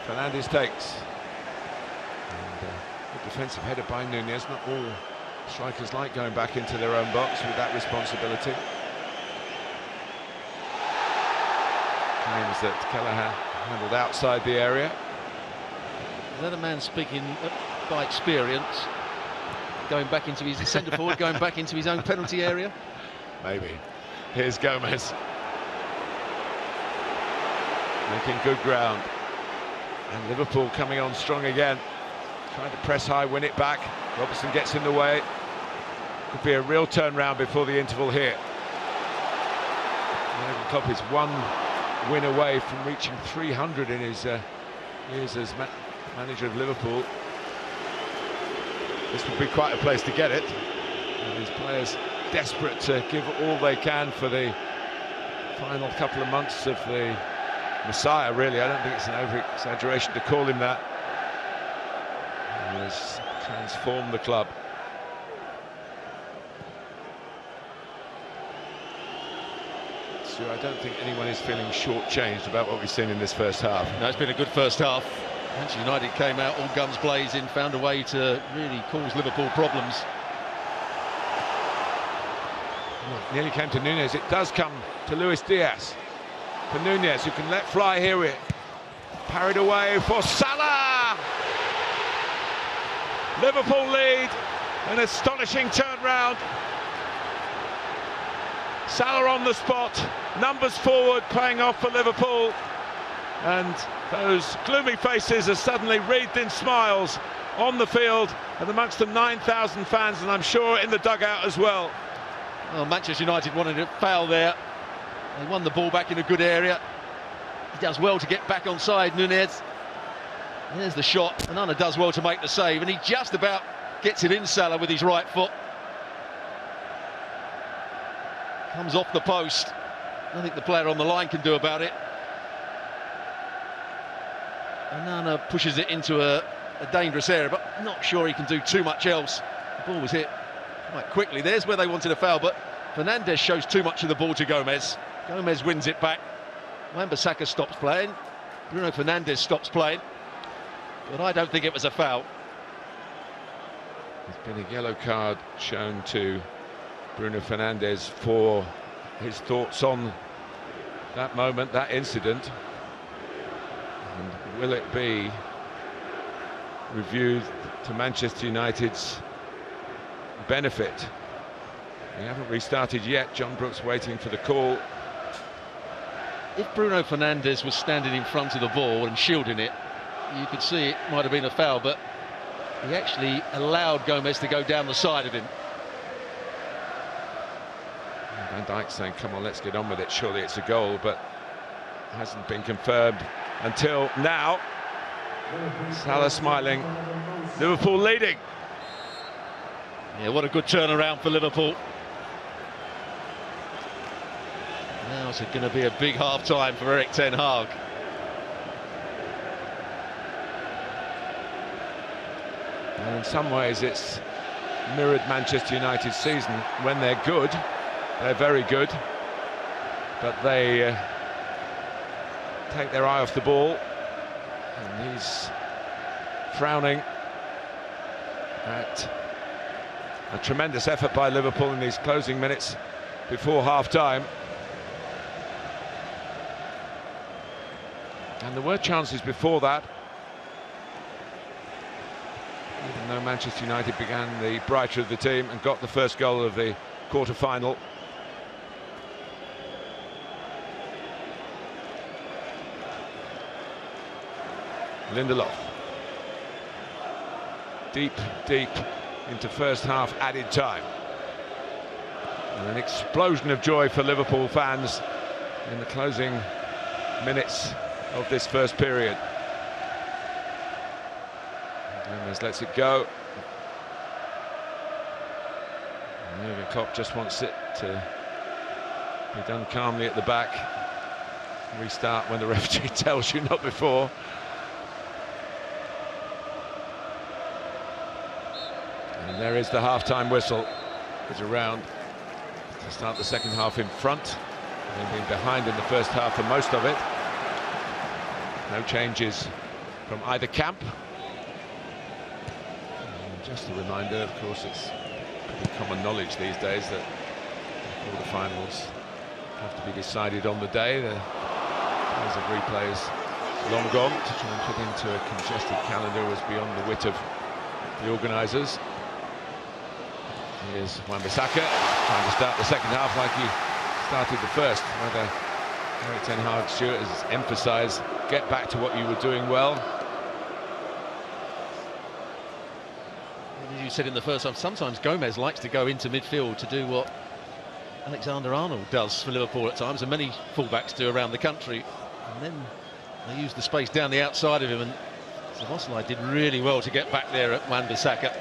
Fernandes takes. And good defensive header by Nunez. Not all strikers like going back into their own box with that responsibility. Claims that Kelleher handled outside the area. Is that a man speaking by experience? Going back into his centre forward, going back into his own penalty area? Maybe. Here's Gomez. Making good ground. And Liverpool coming on strong again. Trying to press high, win it back. Robertson gets in the way. Could be a real turnaround before the interval here. Jurgen Klopp is one win away from reaching 300 in his years as manager of Liverpool. This would be quite a place to get it. And his players desperate to give all they can for the final couple of months of the Messiah, really. I don't think it's an over-exaggeration to call him that. He has transformed the club. So I don't think anyone is feeling shortchanged about what we've seen in this first half. No, it's been a good first half. Manchester United came out all guns blazing, found a way to really cause Liverpool problems. Nearly came to Nunez. It does come to Luis Diaz. For Nunez, who can let fly here. It parried away for Salah. Liverpool lead. An astonishing turnaround. Salah on the spot. Numbers forward, playing off for Liverpool. And those gloomy faces are suddenly wreathed in smiles on the field and amongst the 9,000 fans, and I'm sure in the dugout as well. Well, Manchester United wanted a foul there. They won the ball back in a good area. He does well to get back onside, Nunez. There's the shot. Onana does well to make the save, and he just about gets it in Salah with his right foot. Comes off the post. I think the player on the line can do about it. Onana pushes it into a dangerous area, but not sure he can do too much else. The ball was hit quite quickly. There's where they wanted a foul, but Fernandes shows too much of the ball to Gomez. Gomez wins it back. Wan-Bissaka stops playing. Bruno Fernandes stops playing. But I don't think it was a foul. There's been a yellow card shown to Bruno Fernandes for his thoughts on that moment, that incident. And will it be reviewed to Manchester United's benefit? We haven't restarted yet. John Brooks waiting for the call. If Bruno Fernandes was standing in front of the ball and shielding it, you could see it might have been a foul, but he actually allowed Gomez to go down the side of him. Van Dijk saying, come on, let's get on with it. Surely it's a goal, but hasn't been confirmed until now. Salah smiling. Liverpool leading. Yeah, what a good turnaround for Liverpool. Now it's going to be a big half-time for Erik ten Hag. And in some ways it's mirrored Manchester United's season. When they're good, they're very good, but they take their eye off the ball, and he's frowning at a tremendous effort by Liverpool in these closing minutes before half-time. And there were chances before that, even though Manchester United began the brighter of the team and got the first goal of the quarter-final. Lindelof. Deep into first half added time. And an explosion of joy for Liverpool fans in the closing minutes of this first period. Gomez lets it go. Jurgen Klopp just wants it to be done calmly at the back. Restart when the referee tells you, not before. And there is the half-time whistle. It's around to start the second half in front. They've been behind in the first half for most of it. No changes from either camp. And just a reminder, of course, it's pretty common knowledge these days that quarter-finals have to be decided on the day. The days of replays long gone. To try and fit into a congested calendar was beyond the wit of the organisers. Here's Wan-Bissaka trying to start the second half like he started the first. Whether Erik ten Hag Stuart has emphasised, get back to what you were doing well. As you said in the first half, sometimes Gomez likes to go into midfield to do what Alexander-Arnold does for Liverpool at times, and many fullbacks do around the country. And then they use the space down the outside of him, and Szoboszlai did really well to get back there at Wan-Bissaka.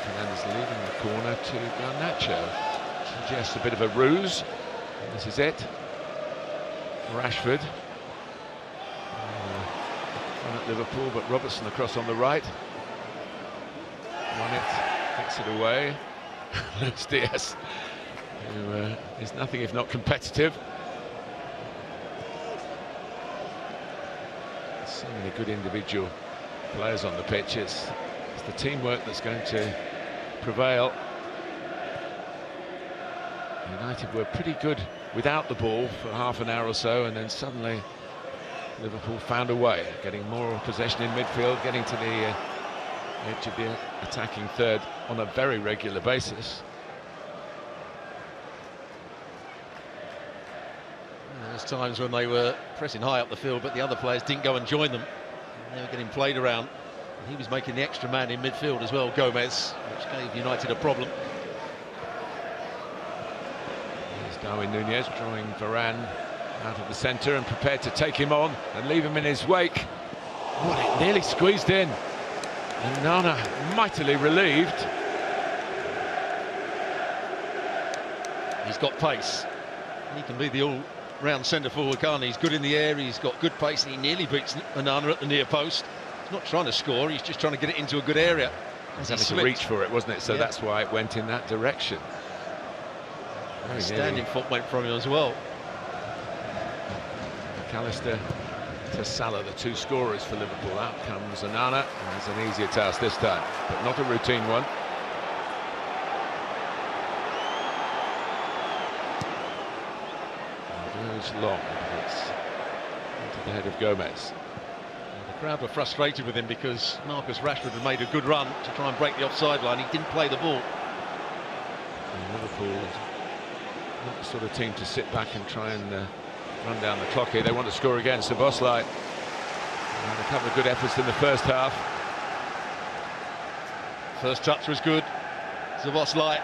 Fernandes leaving the corner to Garnacho. Suggests a bit of a ruse. And this is it. Rashford. One at Liverpool, but Robertson across on the right. Won it, gets it away. Luis Diaz, who is nothing if not competitive. So many good individual players on the pitch. It's the teamwork that's going to prevail. United were pretty good without the ball for half an hour or so, and then suddenly Liverpool found a way, getting more possession in midfield, getting to the edge of the attacking third on a very regular basis. There's times when they were pressing high up the field, but the other players didn't go and join them. They were getting played around. He was making the extra man in midfield as well, Gomez, which gave United a problem. There's Darwin Núñez drawing Varane out of the centre and prepared to take him on and leave him in his wake. Oh, it nearly squeezed in. And Nana mightily relieved. He's got pace. He can be the all-round centre-forward, can't he? He's good in the air, he's got good pace, and he nearly beats Onana at the near post. He's not trying to score, he's just trying to get it into a good area. He's having to reach for it, wasn't it? So that's why it went in that direction. Standing foot went from him as well. McAllister to Salah, the two scorers for Liverpool. Out comes Onana, and it's an easier task this time, but not a routine one. It goes long, but it's into the head of Gomez. The crowd were frustrated with him because Marcus Rashford had made a good run to try and break the offside line. He didn't play the ball. And Liverpool is not the sort of team to sit back and try and run down the clock here. They want to score again. Szoboszlai had a couple of good efforts in the first half. First touch was good, Szoboszlai,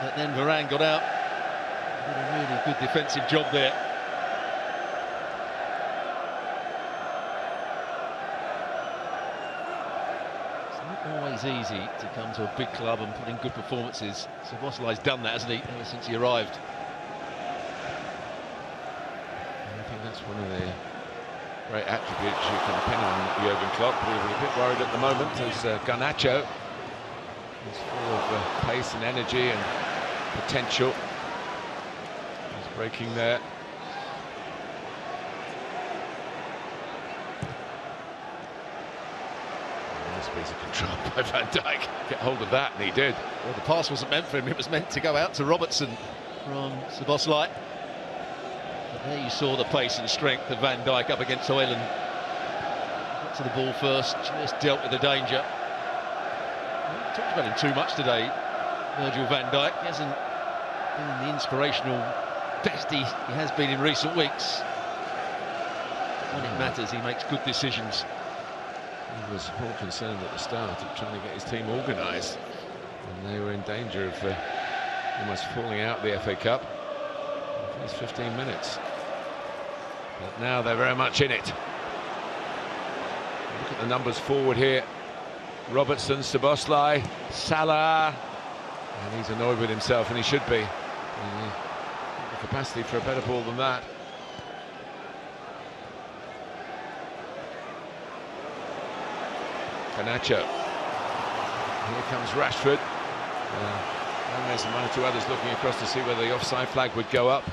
but then Varane got out. Did a really good defensive job there. It's not always easy to come to a big club and put in good performances. Szoboszlai's done that, hasn't he, ever since he arrived. That's one of the great attributes you can pin on Jurgen Klopp. But he's a bit worried at the moment as Garnacho is full of pace and energy and potential. He's breaking there. Nice piece of control by Van Dijk. Get hold of that, and he did. Well, the pass wasn't meant for him, it was meant to go out to Robertson from Szoboszlai. But there you saw the pace and strength of Van Dijk up against Højlund. Got to the ball first, just dealt with the danger. We haven't talked about him too much today, Virgil van Dijk. He hasn't been the inspirational best he has been in recent weeks. When it matters, he makes good decisions. He was more concerned at the start of trying to get his team organised, and they were in danger of almost falling out the FA Cup. It's 15 minutes, but now they're very much in it. the numbers forward here. Robertson, Szoboszlai, Salah, and he's annoyed with himself, and he should be. The capacity for a better ball than that. Garnacho. Here comes Rashford. Gomez and one or two others looking across to see whether the offside flag would go up.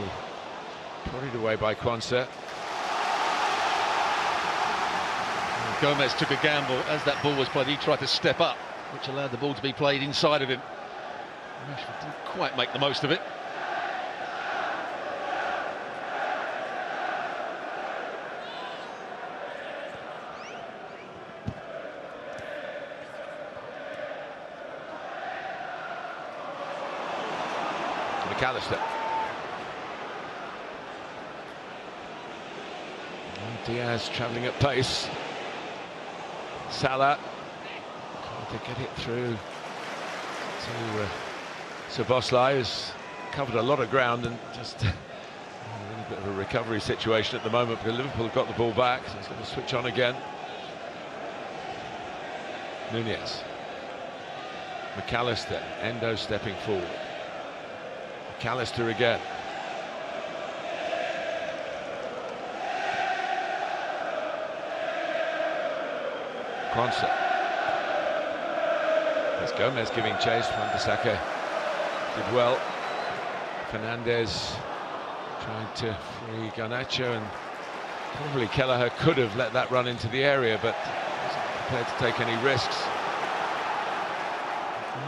It's prodded away by Quansah. Gomez took a gamble as that ball was played. He tried to step up, which allowed the ball to be played inside of him. Rashford didn't quite make the most of it. McAllister. And Diaz travelling at pace. Salah trying to get it through to Szoboszlai, who's covered a lot of ground and just a little bit of a recovery situation at the moment, because Liverpool have got the ball back, so he's going to switch on again. Nunez. McAllister. Endo stepping forward. McAllister again. Quansah. There's Gomez giving chase. Wan-Bissaka did well. Fernandez trying to free Garnacho, and probably Kelleher could have let that run into the area, but wasn't prepared to take any risks.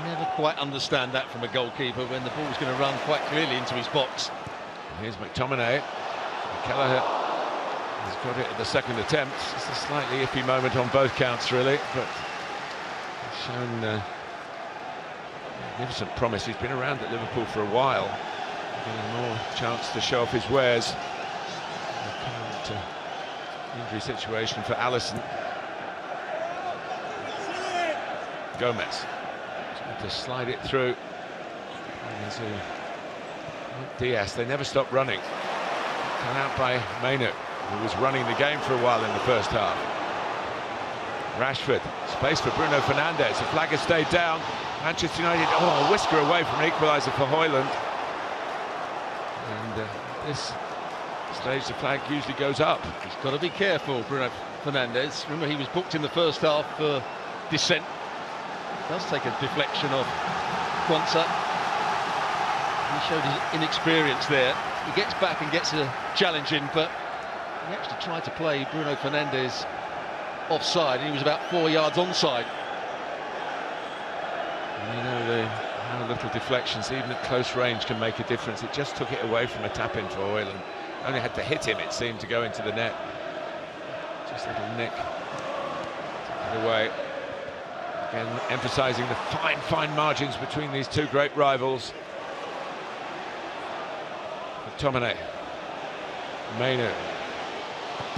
Never quite understand that from a goalkeeper, when the ball's going to run quite clearly into his box. And here's McTominay. Kelleher has got it at the second attempt. It's a slightly iffy moment on both counts, really, but he's shown magnificent promise. He's been around at Liverpool for a while, getting more chance to show off his wares. The current injury situation for Alisson. Gomez trying to slide it through. Diaz, they never stop running. Cut out by Mainu, who was running the game for a while in the first half. Rashford, space for Bruno Fernandes. The flag has stayed down. Manchester United, a whisker away from an equaliser for Højlund. And at this stage, the flag usually goes up. He's got to be careful, Bruno Fernandes. Remember, he was booked in the first half for dissent. Does take a deflection of Quansah. He showed his inexperience there. He gets back and gets a challenge in, but he actually tried to play Bruno Fernandes offside, and he was about 4 yards onside. You know how little deflections, even at close range, can make a difference. It just took it away from a tap-in for Højlund. Only had to hit him, it seemed, to go into the net. Just a little nick. Took it away. Again, emphasising the fine margins between these two great rivals. McTominay. Mainu.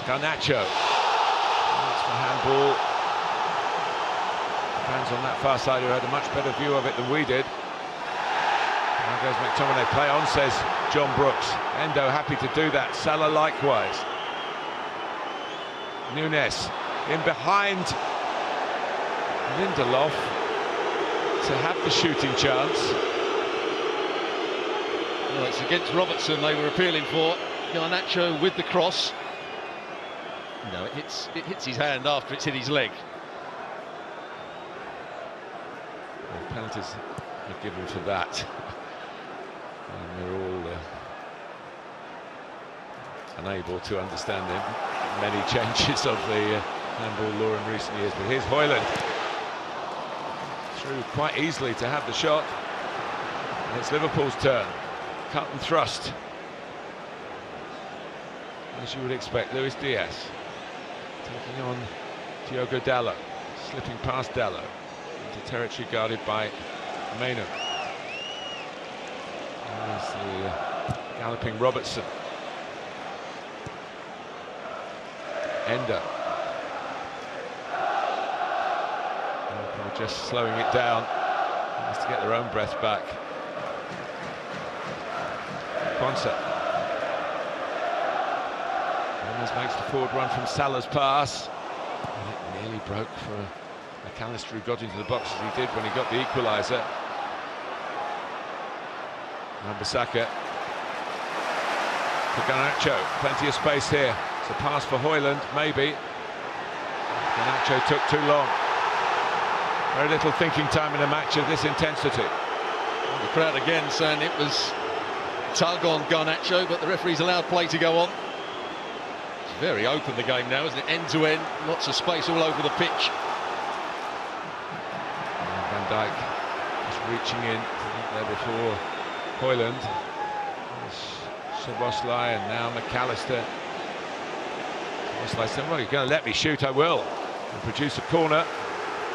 Garnacho. That's for handball. Fans on that far side who had a much better view of it than we did. There goes McTominay. Play on, says John Brooks. Endo happy to do that. Salah likewise. Nunez in behind Lindelof to have the shooting chance. Well, it's against Robertson they were appealing for. Garnacho with the cross. No, it hits his hand after it's hit his leg. Well, penalties are given for that. And they're all unable to understand the many changes of the handball law in recent years. But here's Højlund. Through quite easily to have the shot. And it's Liverpool's turn. Cut and thrust. As you would expect, Luis Diaz taking on Diogo Dalot, slipping past Dalot into territory guarded by Mainu. There's the galloping Robertson. Endo. Liverpool just slowing it down. Has to get their own breath back. Quansah. Summers makes the forward run from Salah's pass. And it nearly broke for McAllister, who got into the box as he did when he got the equaliser. Wan-Bissaka to Garnacho, plenty of space here. It's a pass for Højlund, maybe. Garnacho took too long. Very little thinking time in a match of this intensity. The crowd again saying it was tug on Garnacho, but the referee's allowed play to go on. It's very open, the game now, isn't it? End to end, lots of space all over the pitch. And Van Dijk just reaching in there before Højlund. Szoboszlai and now McAllister. Szoboszlai said, well, you're going to let me shoot, I will. And produce a corner.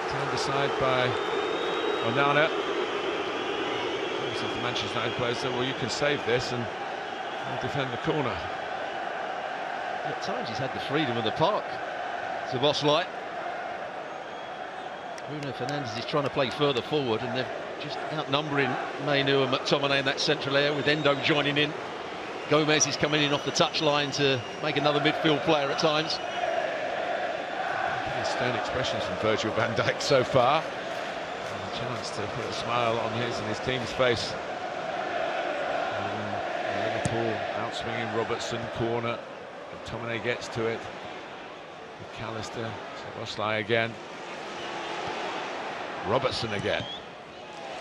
Turned aside by Onana. The Manchester United players said, well, you can save this and I'll defend the corner. At times he's had the freedom of the park. Szoboszlai. Bruno Fernandes is trying to play further forward, and they're just outnumbering Mainoo and McTominay in that central area, with Endo joining in. Gomez is coming in off the touchline to make another midfield player at times. Pretty stern expressions from Virgil van Dijk so far. A chance to put a smile on his and his team's face. Liverpool outswinging Robertson, corner. McTominay gets to it. McAllister, Szoboszlai again. Robertson again.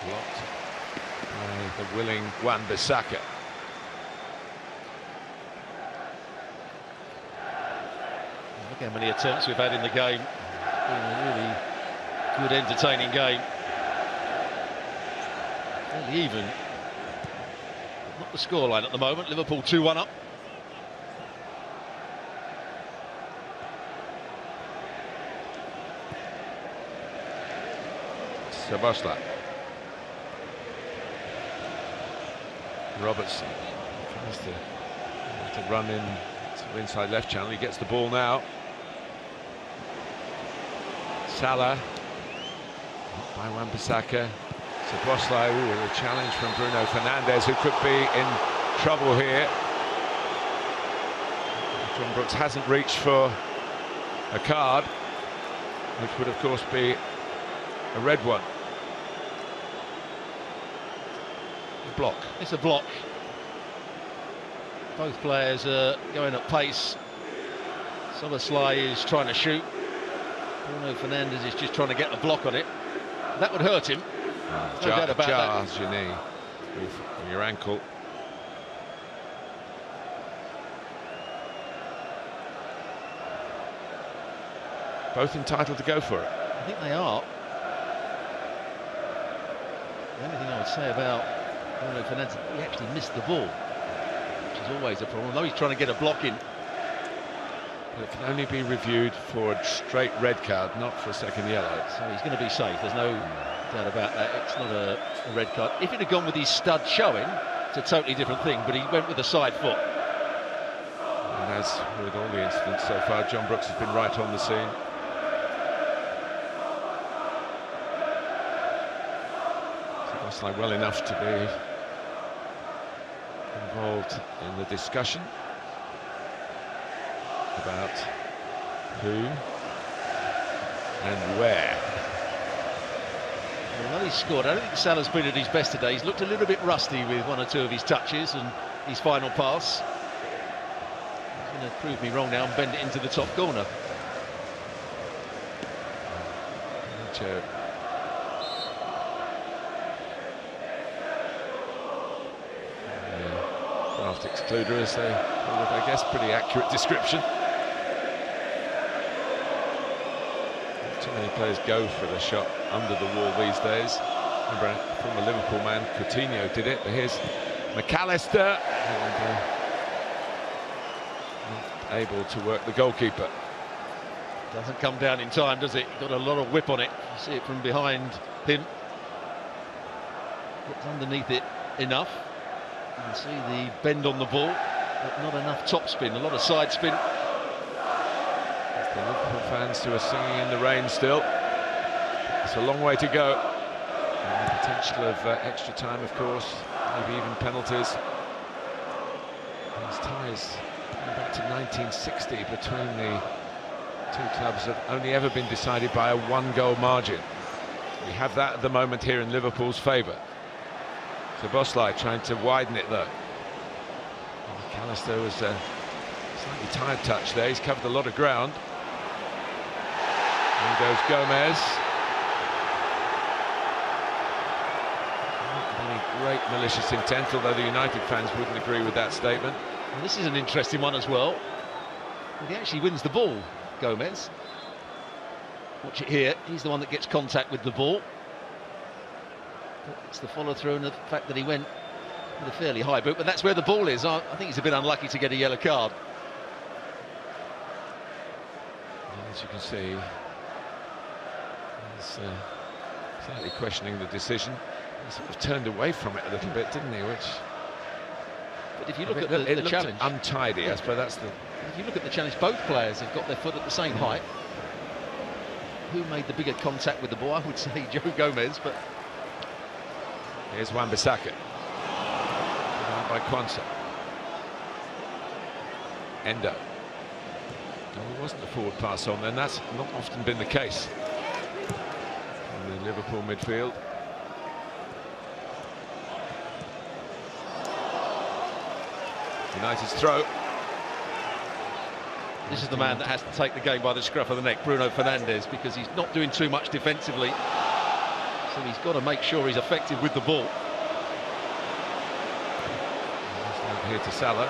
Blocked by the willing Wan-Bissaka. Look how many attempts we've had in the game. It's been a really good, entertaining game. Fairly even. Not the scoreline at the moment. Liverpool 2-1 up. Szoboszlai. Robertson tries to run in to inside left channel. He gets the ball now. Salah by Wan-Bissaka. Szoboszlai with a challenge from Bruno Fernandes, who could be in trouble here. John Brooks hasn't reached for a card, which would of course be a red one. A block. It's a block. Both players are going at pace. Szoboszlai is trying to shoot. Bruno Fernandes is just trying to get a block on it. That would hurt him. No doubt about jars your knee from your ankle. Both entitled to go for it. I think they are. The only thing I would say about Bruno Fernandes, he actually missed the ball, which is always a problem, although he's trying to get a block in. But it can only be reviewed for a straight red card, not for a second yellow. So he's going to be safe, there's no doubt about that. It's not a red card. If he'd have gone with his stud showing, it's a totally different thing, but he went with the side foot. And as with all the incidents so far, John Brooks has been right on the scene. Szoboszlai well enough to be involved in the discussion about who and where. Although he's scored, I don't think Salah's been at his best today. He's looked a little bit rusty with one or two of his touches and his final pass. He's going to prove me wrong now and bend it into the top corner. Draft excluder, as they call it, I guess. Pretty accurate description. Too many players go for the shot under the wall these days. Remember, from the Liverpool man, Coutinho did it, but here's McAllister. And, not able to work the goalkeeper. Doesn't come down in time, does it? Got a lot of whip on it. You see it from behind him. Gets underneath it enough. You can see the bend on the ball, but not enough top spin, a lot of side spin. The Liverpool fans who are singing in the rain still. It's a long way to go. And the potential of extra time, of course, maybe even penalties. These ties Going back to 1960, between the two clubs have only ever been decided by a one-goal margin. We have that at the moment here in Liverpool's favour. Szoboszlai trying to widen it though. McAllister was a slightly tired touch there. He's covered a lot of ground. In goes Gomez. Not any great malicious intent, although the United fans wouldn't agree with that statement. Well, this is an interesting one as well. He actually wins the ball, Gomez. Watch it here. He's the one that gets contact with the ball. But it's the follow-through and the fact that he went with a fairly high boot, but that's where the ball is. I think he's a bit unlucky to get a yellow card. As you can see, he's slightly questioning the decision. He sort of turned away from it a little bit, didn't he? But if you look at the challenge, untidy. I suppose that's the. If you look at the challenge, both players have got their foot at the same height. Who made the bigger contact with the ball? I would say Joe Gomez, but here's Wan-Bissaka. By Quansah. Endo. No, there wasn't a forward pass on then. That's not often been the case in the Liverpool midfield. United's throw. This is the man that has to take the game by the scruff of the neck, Bruno Fernandes, because he's not doing too much defensively. So he's got to make sure he's effective with the ball. Here to Salah.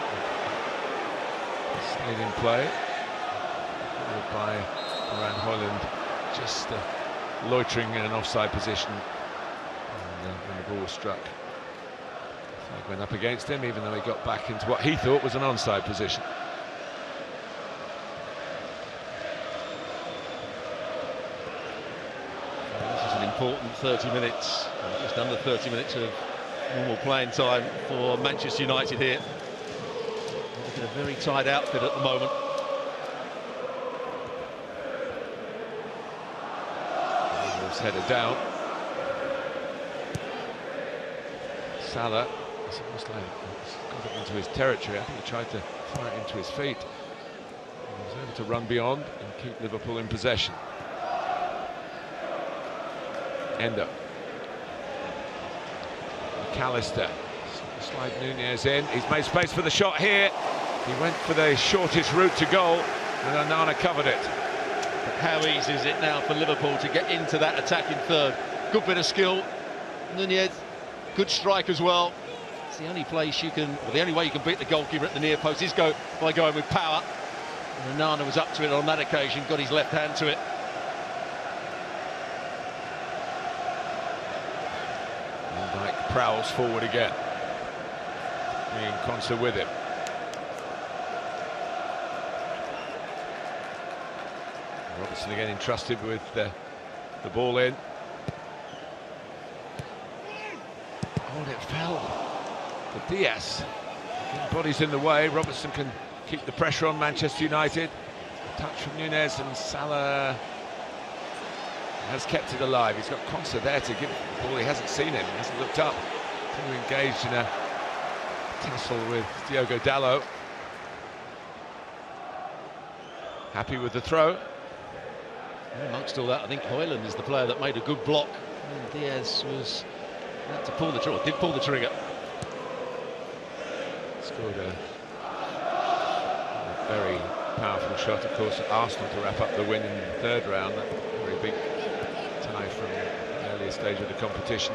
Stayed in play. Followed by Moran Højlund, just loitering in an offside position. And when the ball was struck, Flag went up against him, even though he got back into what he thought was an onside position. This is an important 30 minutes, just under 30 minutes of normal playing time for Manchester United here. Look at a very tight outfit at the moment. Wolves headed down. Salah, it's almost like he's got it into his territory. I think he tried to fire it into his feet. He was able to run beyond and keep Liverpool in possession. Endo. McAllister. Slide Nunez in. He's made space for the shot here. He went for the shortest route to goal, and Onana covered it. But how easy is it now for Liverpool to get into that attacking third? Good bit of skill. Nunez, good strike as well. It's the only place you can, well, the only way you can beat the goalkeeper at the near post is by going with power. And Onana was up to it on that occasion, got his left hand to it. Prowls forward again, bringing Quansah with him. Robertson again entrusted with the ball in. Oh, it fell. But Diaz, bodies in the way. Robertson can keep the pressure on Manchester United. Touch from Nunez, and Salah has kept it alive. He's got Quansah there to give the ball. He hasn't seen him. He hasn't looked up. He's engaged in a tussle with Diogo Dalot. Happy with the throw. Amongst all that, I think Højlund is the player that made a good block. And Diaz was about to pull the trigger, did pull the trigger. Scored a very powerful shot, of course, at Arsenal to wrap up the win in the third round. That very big tie from the earlier stage of the competition.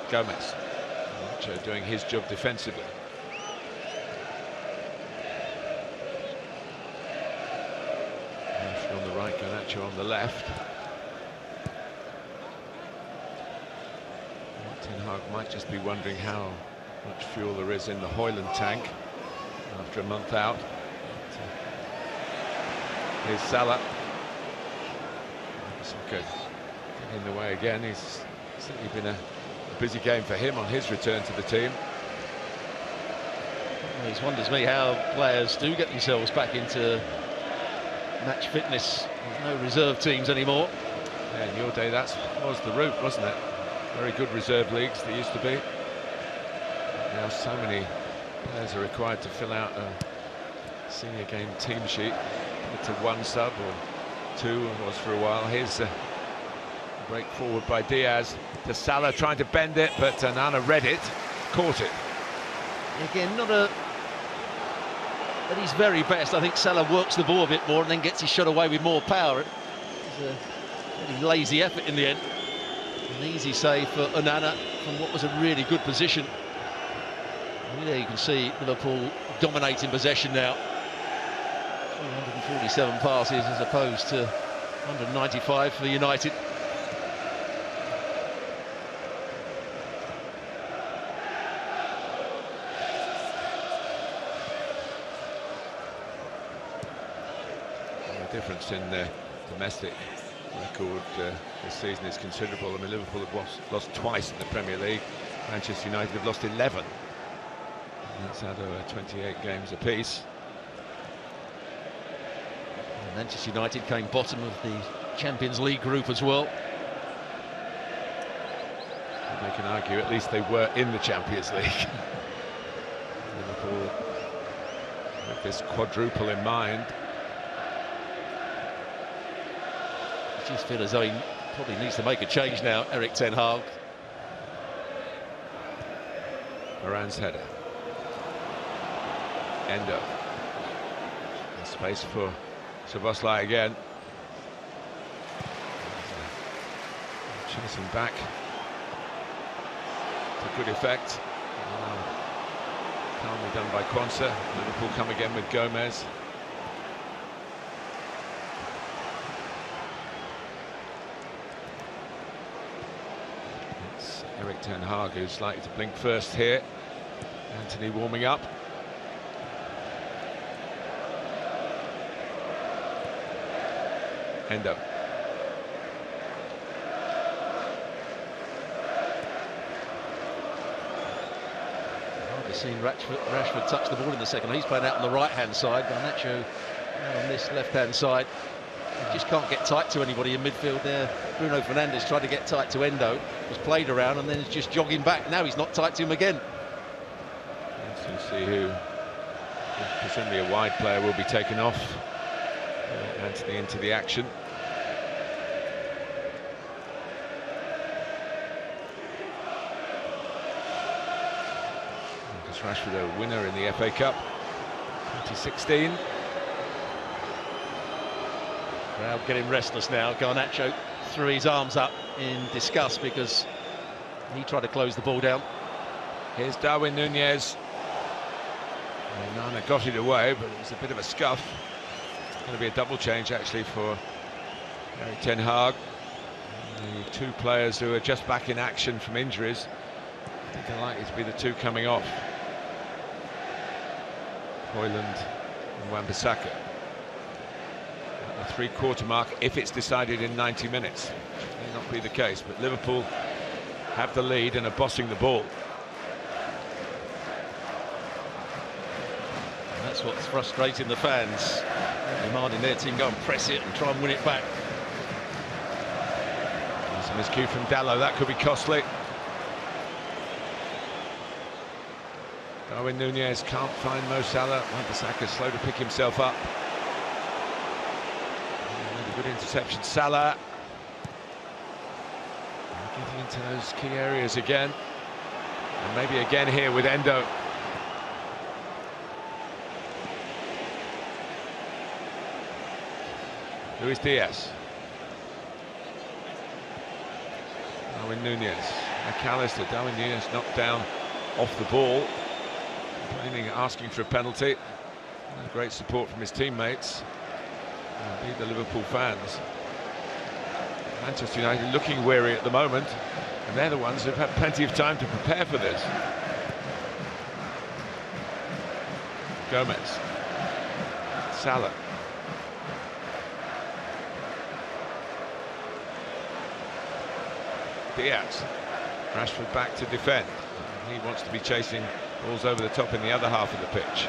Gomez, Nacho doing his job defensively. Murphy on the right, Garnacho on the left. Ten Hag might just be wondering how much fuel there is in the Højlund tank after a month out. Here's Salah. Saka in the way again. He's certainly been a busy game for him on his return to the team. Well, it wonders me how players do get themselves back into match fitness. There's no reserve teams anymore. Yeah, in your day that was the route, wasn't it? very good reserve leagues there used to be. Now so many players are required to fill out a senior game team sheet. To one sub or two it was for a while. Here's a break forward by Diaz to Salah, trying to bend it, but Nana read it, caught it. Again, not at his very best. I think Salah works the ball a bit more and then gets his shot away with more power. It's a really lazy effort in the end. An easy save for Onana from what was a really good position. And there you can see Liverpool dominating possession now. 147 passes as opposed to 195 for United. The difference in the domestic record this season is considerable. I mean, Liverpool have lost twice in the Premier League. Manchester United have lost 11. And that's out of 28 games apiece. Manchester United came bottom of the Champions League group as well. They can argue at least they were in the Champions League. Liverpool with this quadruple in mind. I just feel as though he probably needs to make a change now, Erik ten Hag. Moran's header. Endo. And space for Szoboszlai again. Chasing back to good effect. Calmly done by Quansah. Liverpool come again with Gomez. It's Erik ten Hag who's likely to blink first here. Antony warming up. Endo. Hardly seen Rashford touch the ball in the second. He's playing out on the right-hand side. Garnacho out on this left-hand side. He just can't get tight to anybody in midfield there. Bruno Fernandes tried to get tight to Endo, was played around and then is just jogging back. Now he's not tight to him again. Let's see who, presumably a wide player, will be taken off. Antony into the action. Marcus Rashford, a winner in the FA Cup 2016. Crowd getting restless now. Garnacho threw his arms up in disgust because he tried to close the ball down. Here's Darwin Núñez. Nana got it away, but it was a bit of a scuff. It's going to be a double change actually for Erik ten Hag. The two players who are just back in action from injuries, I think are likely to be the two coming off. Højlund and Wan-Bissaka. At the three-quarter mark, if it's decided in 90 minutes. May not be the case, but Liverpool have the lead and are bossing the ball. That's what's frustrating the fans, demanding their team go and press it and try and win it back. There's a miscue from Dalot, that could be costly. Darwin Núñez can't find Mo Salah. Wan-Bissaka slow to pick himself up. And a good interception, Salah. Getting into those key areas again. And maybe again here with Endo. Luis Diaz. Darwin Núñez. McAllister. Darwin Núñez knocked down off the ball. Complaining, asking for a penalty. Great support from his teammates. Indeed, the Liverpool fans. Manchester United looking weary at the moment, and they're the ones who've had plenty of time to prepare for this. Gomez. Salah. Diaz. Rashford back to defend. He wants to be chasing balls over the top in the other half of the pitch.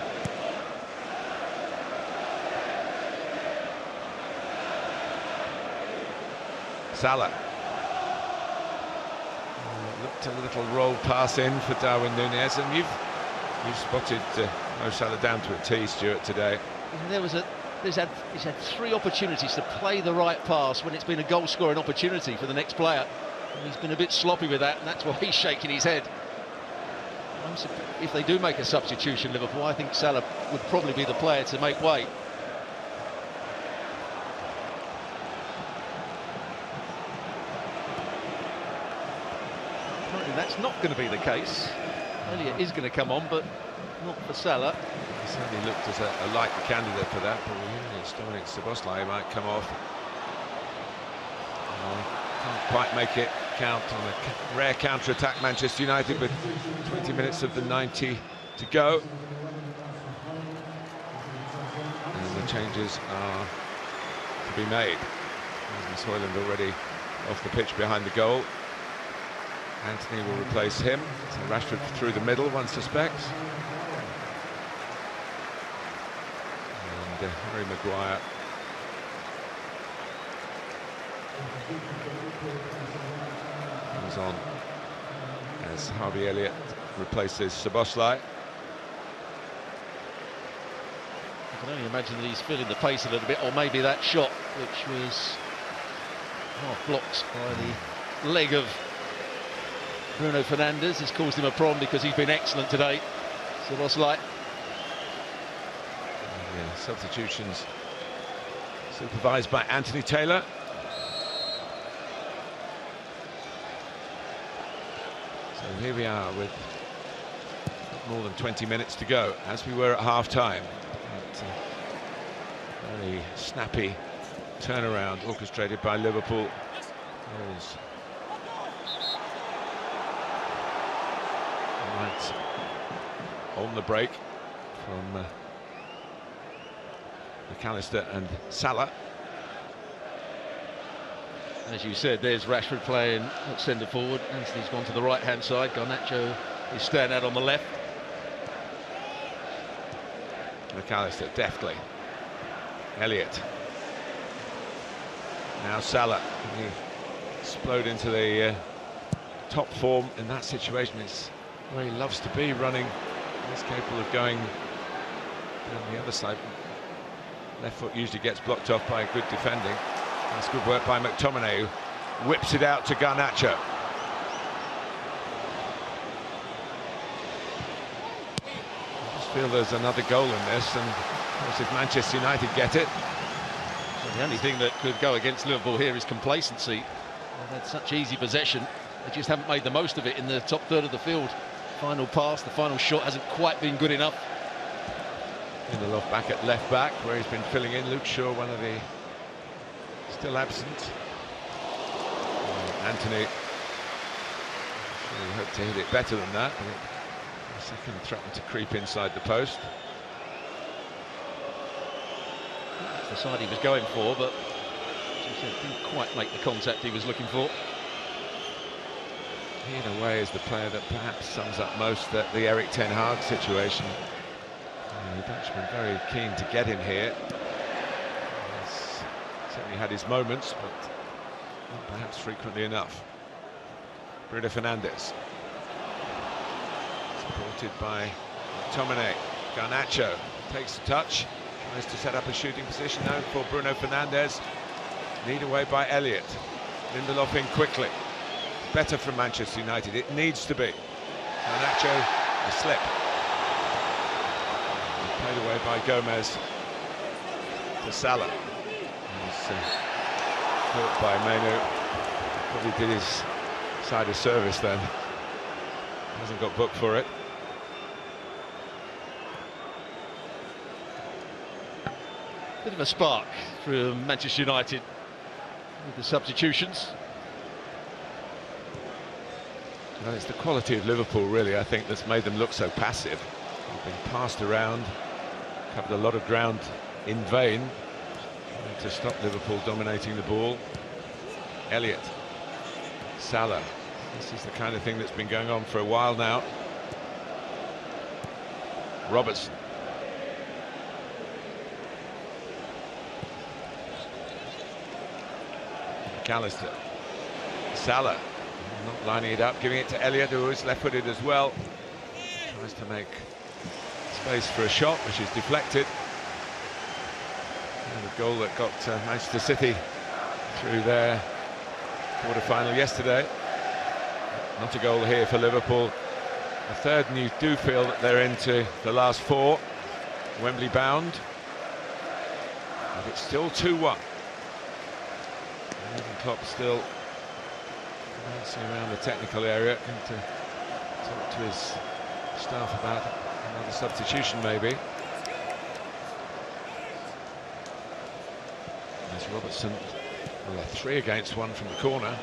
Salah. a little roll pass in for Darwin Núñez, and you've spotted Mo Salah down to a tee, Stuart, today. He's had 3 opportunities to play the right pass when it's been a goal-scoring opportunity for the next player. And he's been a bit sloppy with that, and that's why he's shaking his head. If they do make a substitution, Liverpool, I think Salah would probably be the player to make way. Apparently that's not going to be the case. Elliott is going to come on, but not for Salah. He certainly looked as a likely candidate for that, but Dominik Szoboszlai might come off. Can't quite make it count on a rare counter-attack, Manchester United, with 20 minutes of the 90 to go. And the changes are to be made. Rasmus Højlund already off the pitch behind the goal. Antony will replace him. So Rashford through the middle, one suspects. And Harry Maguire. Comes on as Harvey Elliott replaces Szoboszlai. I can only imagine that he's feeling the pace a little bit, or maybe that shot, which was blocked by the leg of Bruno Fernandes, has caused him a problem because he's been excellent today. Szoboszlai. Yeah, substitutions supervised by Anthony Taylor. So here we are with more than 20 minutes to go, as we were at half-time. Very snappy turnaround orchestrated by Liverpool. There's right on the break from McAllister and Salah. As you said, there's Rashford playing at centre forward. Anthony's gone to the right-hand side. Garnacho is staying out on the left. McAllister deftly. Elliott. Now Salah. Can he explode into the top form in that situation? It's where he loves to be, running. He's capable of going down the other side. Left foot usually gets blocked off by good defending. That's good work by McTominay, who whips it out to Garnacho. I just feel there's another goal in this, and of course if Manchester United get it. Well, the only thing that could go against Liverpool here is complacency. They've had such easy possession, they just haven't made the most of it in the top third of the field. Final pass, the final shot hasn't quite been good enough. Lindelof back at left back, where he's been filling in. Luke Shaw, one of the still absent. Antony really hoped to hit it better than that, but the second threatened to creep inside the post. That's the side he was going for, but as you said, didn't quite make the contact he was looking for. He, in a way, is the player that perhaps sums up most the Erik ten Hag situation. The Dutchman very keen to get him here. He's certainly had his moments, but not perhaps frequently enough. Bruno Fernandes, supported by McTominay. Garnacho takes the touch, tries to set up a shooting position now for Bruno Fernandes. Lead away by Elliott. Lindelof in quickly. Better from Manchester United, it needs to be. Garnacho, a slip. Played away by Gomez to Salah. He's caught by Menu. Probably did his side of service then. Hasn't got booked for it. Bit of a spark for Manchester United with the substitutions. Well, it's the quality of Liverpool, really, I think, that's made them look so passive. They've been passed around, covered a lot of ground in vain to stop Liverpool dominating the ball. Elliott, Salah. This is the kind of thing that's been going on for a while now. Robertson. McAllister. Salah. Not lining it up, giving it to Elliott, who is left-footed as well. Tries to make space for a shot, which is deflected. And the goal that got Manchester City through their quarter-final yesterday. Not a goal here for Liverpool. A third, and you do feel that they're into the last four. Wembley bound. But it's still 2-1. Jurgen Klopp still bouncing around the technical area, going to talk to his staff about another substitution maybe. There's Robertson, well, 3 against 1 from the corner,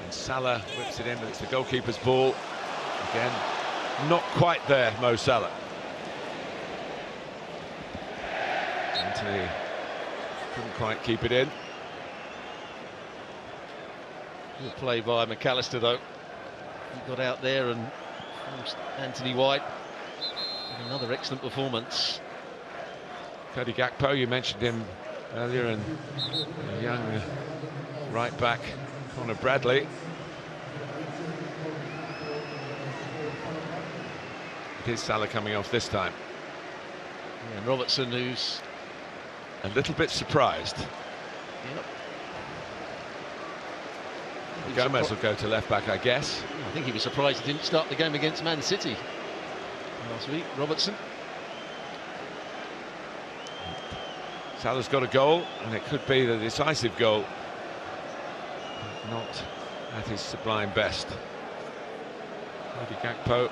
and Salah whips it in, but it's the goalkeeper's ball. Again, not quite there, Mo Salah. Antony couldn't quite keep it in. Good play by McAllister though. He got out there and forced Anthony White. Another excellent performance. Cody Gakpo, you mentioned him earlier, and a young right back, Connor Bradley. It is Salah coming off this time. Yeah, and Robertson, who's a little bit surprised. Yep. Gomez will go to left back, I guess. I think he was surprised he didn't start the game against Man City last week, Robertson. Salah's got a goal, and it could be the decisive goal. Not at his sublime best. Cody Gakpo,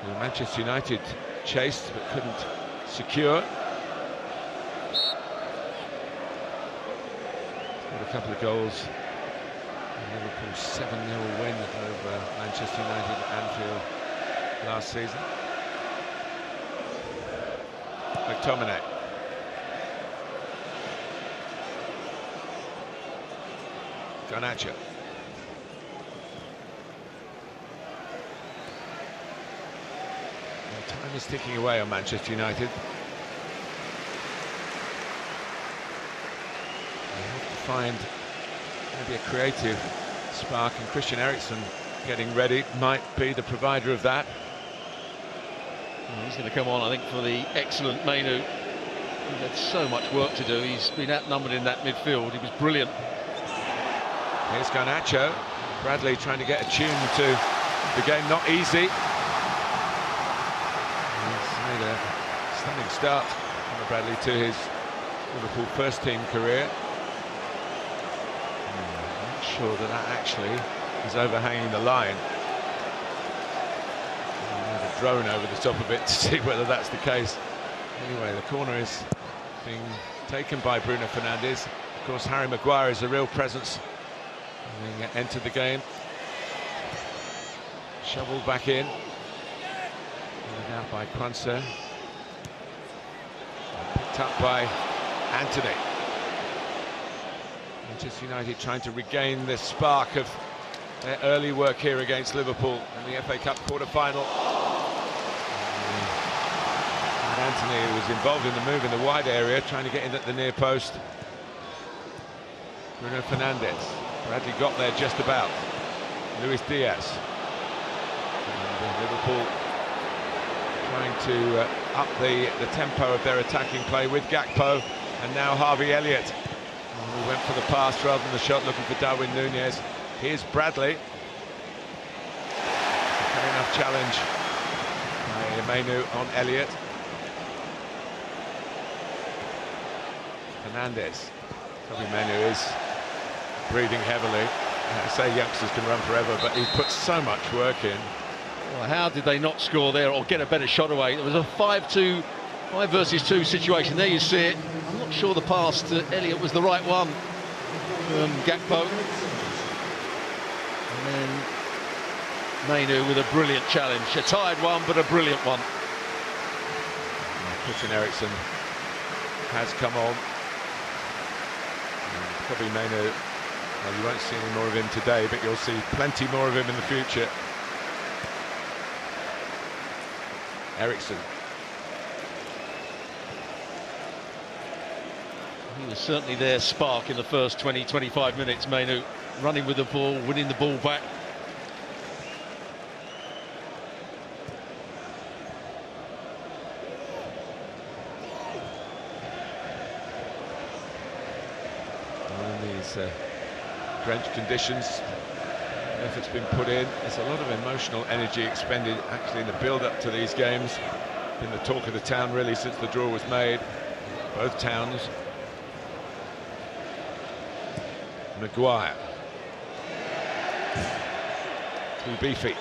who Manchester United chased but couldn't secure. Got a couple of goals. Liverpool's 7-0 win over Manchester United at Anfield last season. McTominay. Garnacho. Time is ticking away on Manchester United. They hope to find maybe a creative spark, and Christian Eriksen getting ready might be the provider of that. Well, he's going to come on, I think, for the excellent Mainoo. He had so much work to do. He's been outnumbered in that midfield. He was brilliant. Here's Garnacho. Bradley trying to get attuned to the game, not easy. He's made a stunning start, Bradley, to his Liverpool first-team career. I'm not sure that actually is overhanging the line. There's a drone over the top of it to see whether that's the case. Anyway, the corner is being taken by Bruno Fernandes. Of course, Harry Maguire is a real presence, having entered the game. Shoveled back in. Out by Kwanzaa. Picked up by Antony. Manchester United trying to regain the spark of their early work here against Liverpool in the FA Cup quarter-final. Antony, who was involved in the move in the wide area, trying to get in at the near post. Bruno Fernandes. Bradley got there just about. Luis Diaz. And Liverpool trying to up the tempo of their attacking play with Gakpo, and now Harvey Elliott. We went for the pass rather than the shot, looking for Darwin Núñez. Here's Bradley. Fair enough challenge by Mainoo on Elliott. Fernandes. Toby Mainoo is breathing heavily. I say youngsters can run forever, but he's put so much work in. Well, how did they not score there or get a better shot away? There was a 5 versus 2 situation. There you see it. I'm not sure the pass to Elliott was the right one from Gakpo. And then Mainoo with a brilliant challenge. A tired one, but a brilliant one. Christian Eriksen has come on. Probably Mainoo, well, you won't see any more of him today, but you'll see plenty more of him in the future. Eriksen. He was certainly their spark in the first 20-25 minutes, Mainoo. running with the ball, winning the ball back. In these drenched conditions, effort's been put in. There's a lot of emotional energy expended actually in the build-up to these games. Been the talk of the town really since the draw was made. Both towns. Maguire. Too beefy.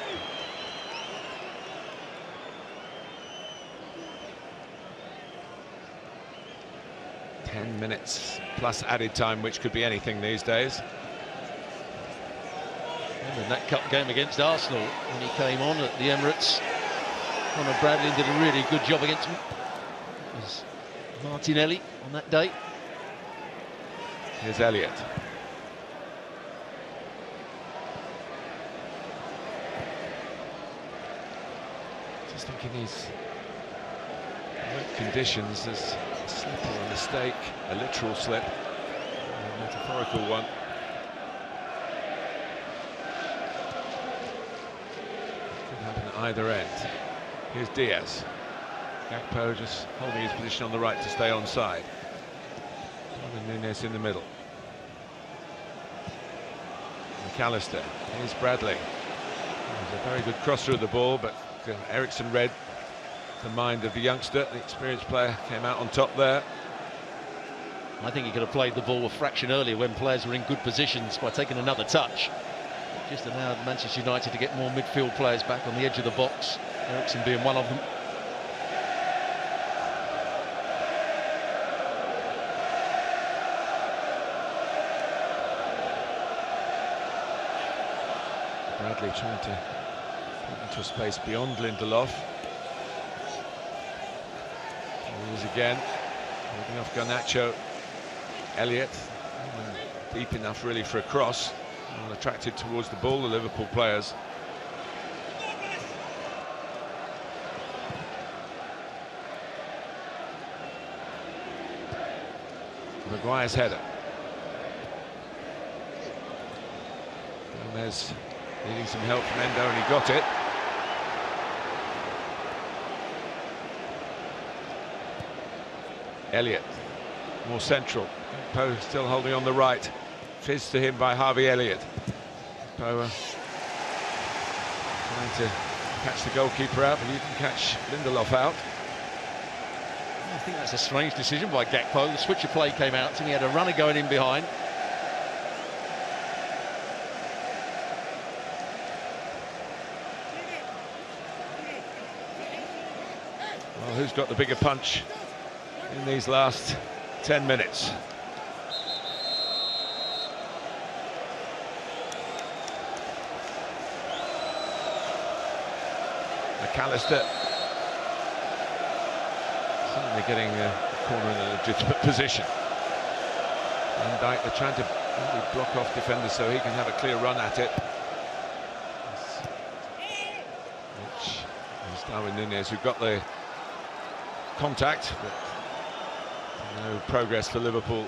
Minutes plus added time, which could be anything these days. And in that cup game against Arsenal, when he came on at the Emirates, Conor Bradley did a really good job against him. It was Martinelli on that day. Here's Elliott. Just thinking he's conditions, there's a slip or a mistake, a literal slip, a metaphorical one. Could happen at either end. Here's Diaz. Gakpo just holding his position on the right to stay onside. Darwin Núñez in the middle. McAllister. Here's Bradley. He's a very good crosser of the ball, but Eriksson read the mind of the youngster. The experienced player came out on top there. I think he could have played the ball a fraction earlier when players were in good positions by taking another touch. Just allowed Manchester United to get more midfield players back on the edge of the box, Eriksson being one of them. Bradley trying to get into a space beyond Lindelof. He is again holding off Garnacho. Elliott deep enough really for a cross, and attracted towards the ball, the Liverpool players. Maguire's header. Gomez needing some help from Endo, and he got it. Elliott, more central. Poe still holding on the right. Fizzed to him by Harvey Elliott. Poe trying to catch the goalkeeper out, but he didn't catch Lindelof out. I think that's a strange decision by Gakpo. The switch of play came out to him. He had a runner going in behind. Well, who's got the bigger punch in these last 10 minutes? McAllister certainly getting the corner in a legitimate position. Van Dijk, they're trying to really block off defenders so he can have a clear run at it. Which is Darwin Núñez, who got the contact, but no progress for Liverpool.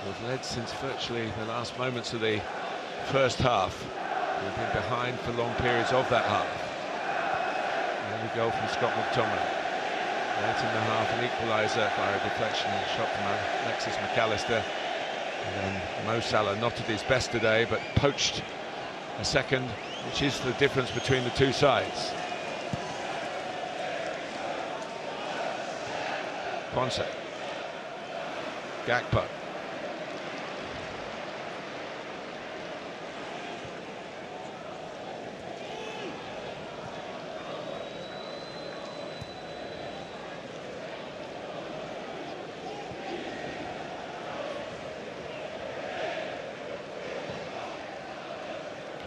They've led since virtually the last moments of the first half. They've been behind for long periods of that half. Early goal from Scott McTominay. Late in the half, an equaliser by a deflection and a shot from Alexis McAllister. And then Mo Salah, not at his best today, but poached a second, which is the difference between the two sides. Quansah. Gakpo.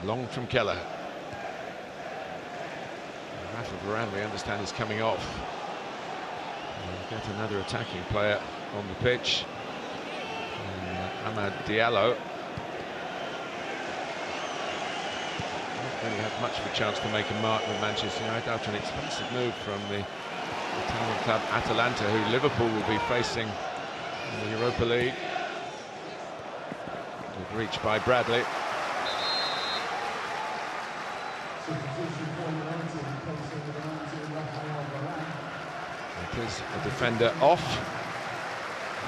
Long from Kelleher. Rafa Varane, we understand, is coming off. We'll get another attacking player on the pitch. Amad Diallo. Not really had much of a chance to make a mark with Manchester United after an expensive move from the Italian club Atalanta, who Liverpool will be facing in the Europa League. Good reach by Bradley. It is a defender off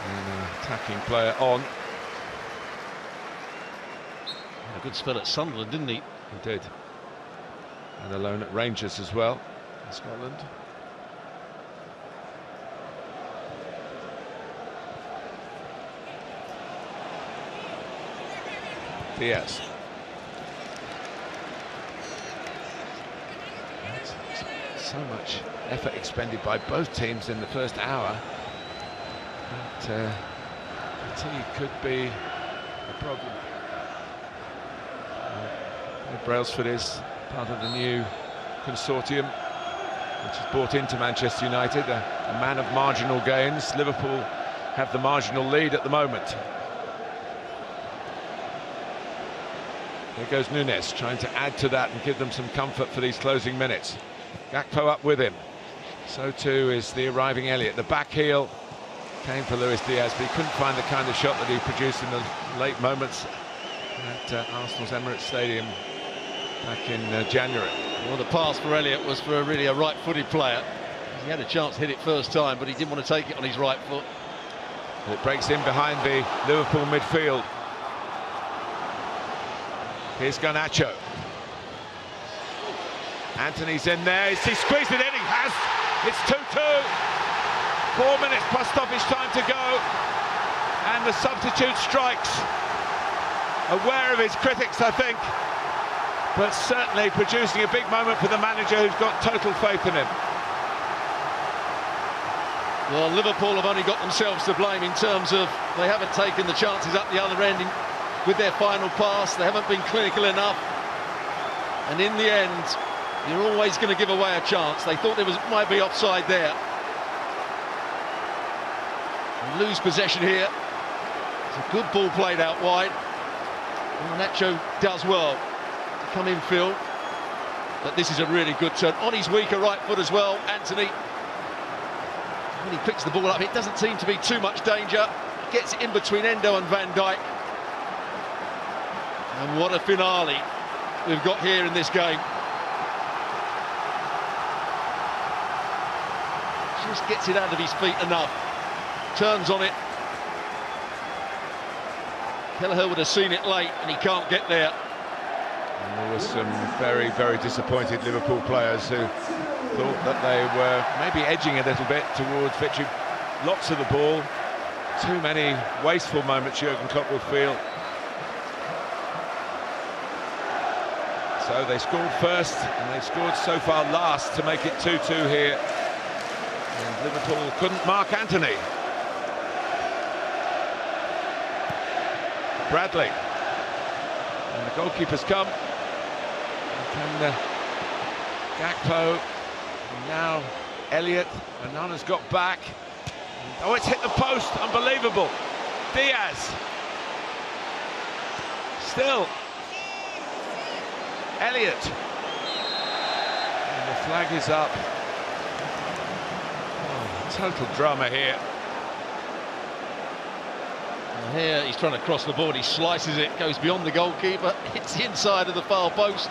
and an attacking player on. A good spell at Sunderland, didn't he? He did. And alone at Rangers as well in Scotland. Diaz. So much effort expended by both teams in the first hour that fatigue could be a problem. Brailsford is part of the new consortium which is brought into Manchester United, a man of marginal gains. Liverpool have the marginal lead at the moment. There goes Nunes, trying to add to that and give them some comfort for these closing minutes. Gakpo up with him. So too is the arriving Elliott. The back heel came for Luis Diaz, but he couldn't find the kind of shot that he produced in the late moments at Arsenal's Emirates Stadium back in January. Well, the pass for Elliott was for really a right-footed player. He had a chance to hit it first time, but he didn't want to take it on his right foot. It breaks in behind the Liverpool midfield. Here's Garnacho. Antony's in there. Is he squeezed it in? He has. It's 2-2. 4 minutes plus stoppage time to go. And the substitute strikes. Aware of his critics, I think. But certainly producing a big moment for the manager, who's got total faith in him. Well, Liverpool have only got themselves to blame in terms of they haven't taken the chances up the other end with their final pass. They haven't been clinical enough. And in the end, you're always going to give away a chance. They thought there might be offside there. You lose possession here. It's a good ball played out wide. Nacho does well to come in field. But this is a really good turn. On his weaker right foot as well, Antony. When he picks the ball up, it doesn't seem to be too much danger. Gets it in between Endo and Van Dijk. And what a finale we've got here in this game. Just gets it out of his feet enough. Turns on it. Kelleher would have seen it late and he can't get there. And there were some very, very disappointed Liverpool players who thought that they were maybe edging a little bit towards victory. Lots of the ball. Too many wasteful moments, Jurgen Klopp will feel. So they scored first and they scored so far last to make it 2-2 here. And Liverpool couldn't mark Antony. Bradley. And the goalkeeper's come. And Gakpo. And now Elliott. And Nana's got back. Oh, it's hit the post. Unbelievable. Diaz. Still. Elliott. And the flag is up. Oh, total drama here. And here he's trying to cross the board. He slices it, goes beyond the goalkeeper. Hits the inside of the far post.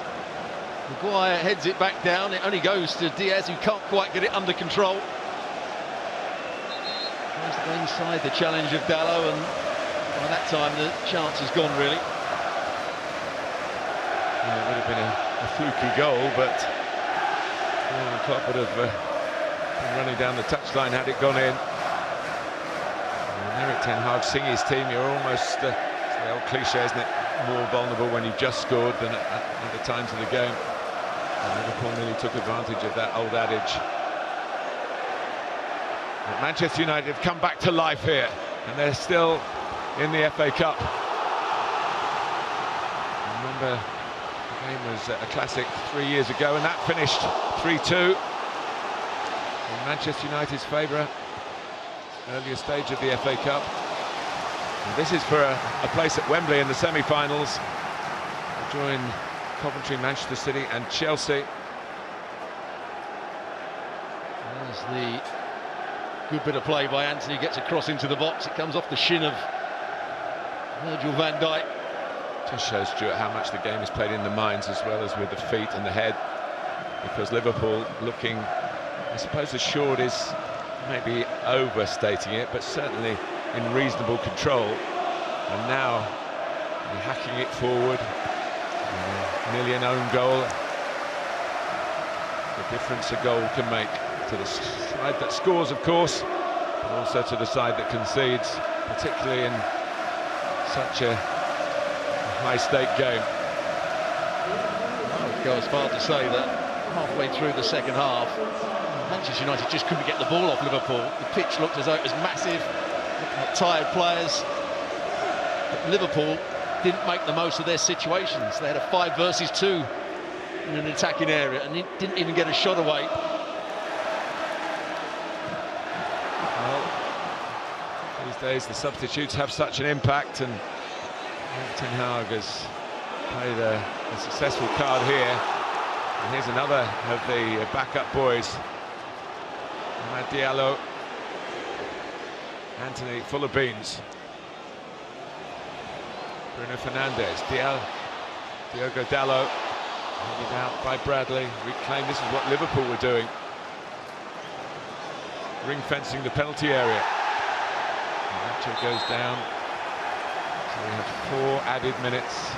Maguire heads it back down. It only goes to Diaz, who can't quite get it under control. Tries to go inside the challenge of Dalot, and by that time the chance is gone, really. Yeah, it would have been a fluky goal, but Jurgen Klopp would have been running down the touchline had it gone in. And Erik ten Hag sing his team, you're almost, it's the old cliche, isn't it, more vulnerable when you've just scored than at the times of the game. And Liverpool nearly took advantage of that old adage. But Manchester United have come back to life here, and they're still in the FA Cup. Remember, the game was a classic 3 years ago, and that finished 3-2 in Manchester United's favour, earlier stage of the FA Cup. And this is for a place at Wembley in the semi-finals. They'll join Coventry, Manchester City and Chelsea. There's the good bit of play by Antony. Gets a cross into the box. It comes off the shin of Virgil van Dijk. Just shows, Stuart, how much the game is played in the minds as well as with the feet and the head, because Liverpool looking, I suppose assured is maybe overstating it, but certainly in reasonable control, and now they're hacking it forward. Nearly an own goal. The difference a goal can make to the side that scores, of course, but also to the side that concedes, particularly in such a high-stake game. I would go as far to say that halfway through the second half, Manchester United just couldn't get the ball off Liverpool. The pitch looked as though it was massive, tired players. But Liverpool didn't make the most of their situations. They had a 5 versus 2 in an attacking area and didn't even get a shot away. Well, these days the substitutes have such an impact, and Ten Hag has played a successful card here. And here's another of the backup boys. Amad Diallo. Anthony full of beans. Bruno Fernandes. Diogo Dalot. Handed out by Bradley. Reclaimed. This is what Liverpool were doing. Ring fencing the penalty area. Nacho goes down. So we have 4 added minutes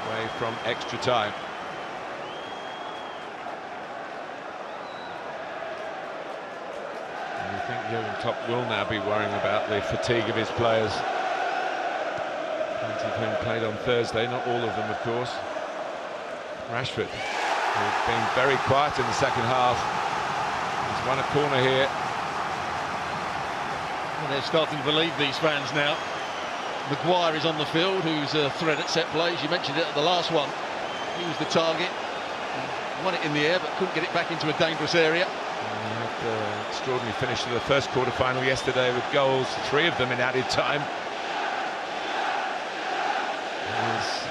away from extra time. And I think Jurgen Klopp will now be worrying about the fatigue of his players. Plenty of whom played on Thursday, not all of them, of course. Rashford, who's been very quiet in the second half. He's won a corner here. Well, they're starting to believe, these fans now. Maguire is on the field, who's a threat at set plays. You mentioned it at the last one. He was the target. Won it in the air, but couldn't get it back into a dangerous area. He had an extraordinary finish to the first quarter-final yesterday with goals, 3 of them in added time. Here's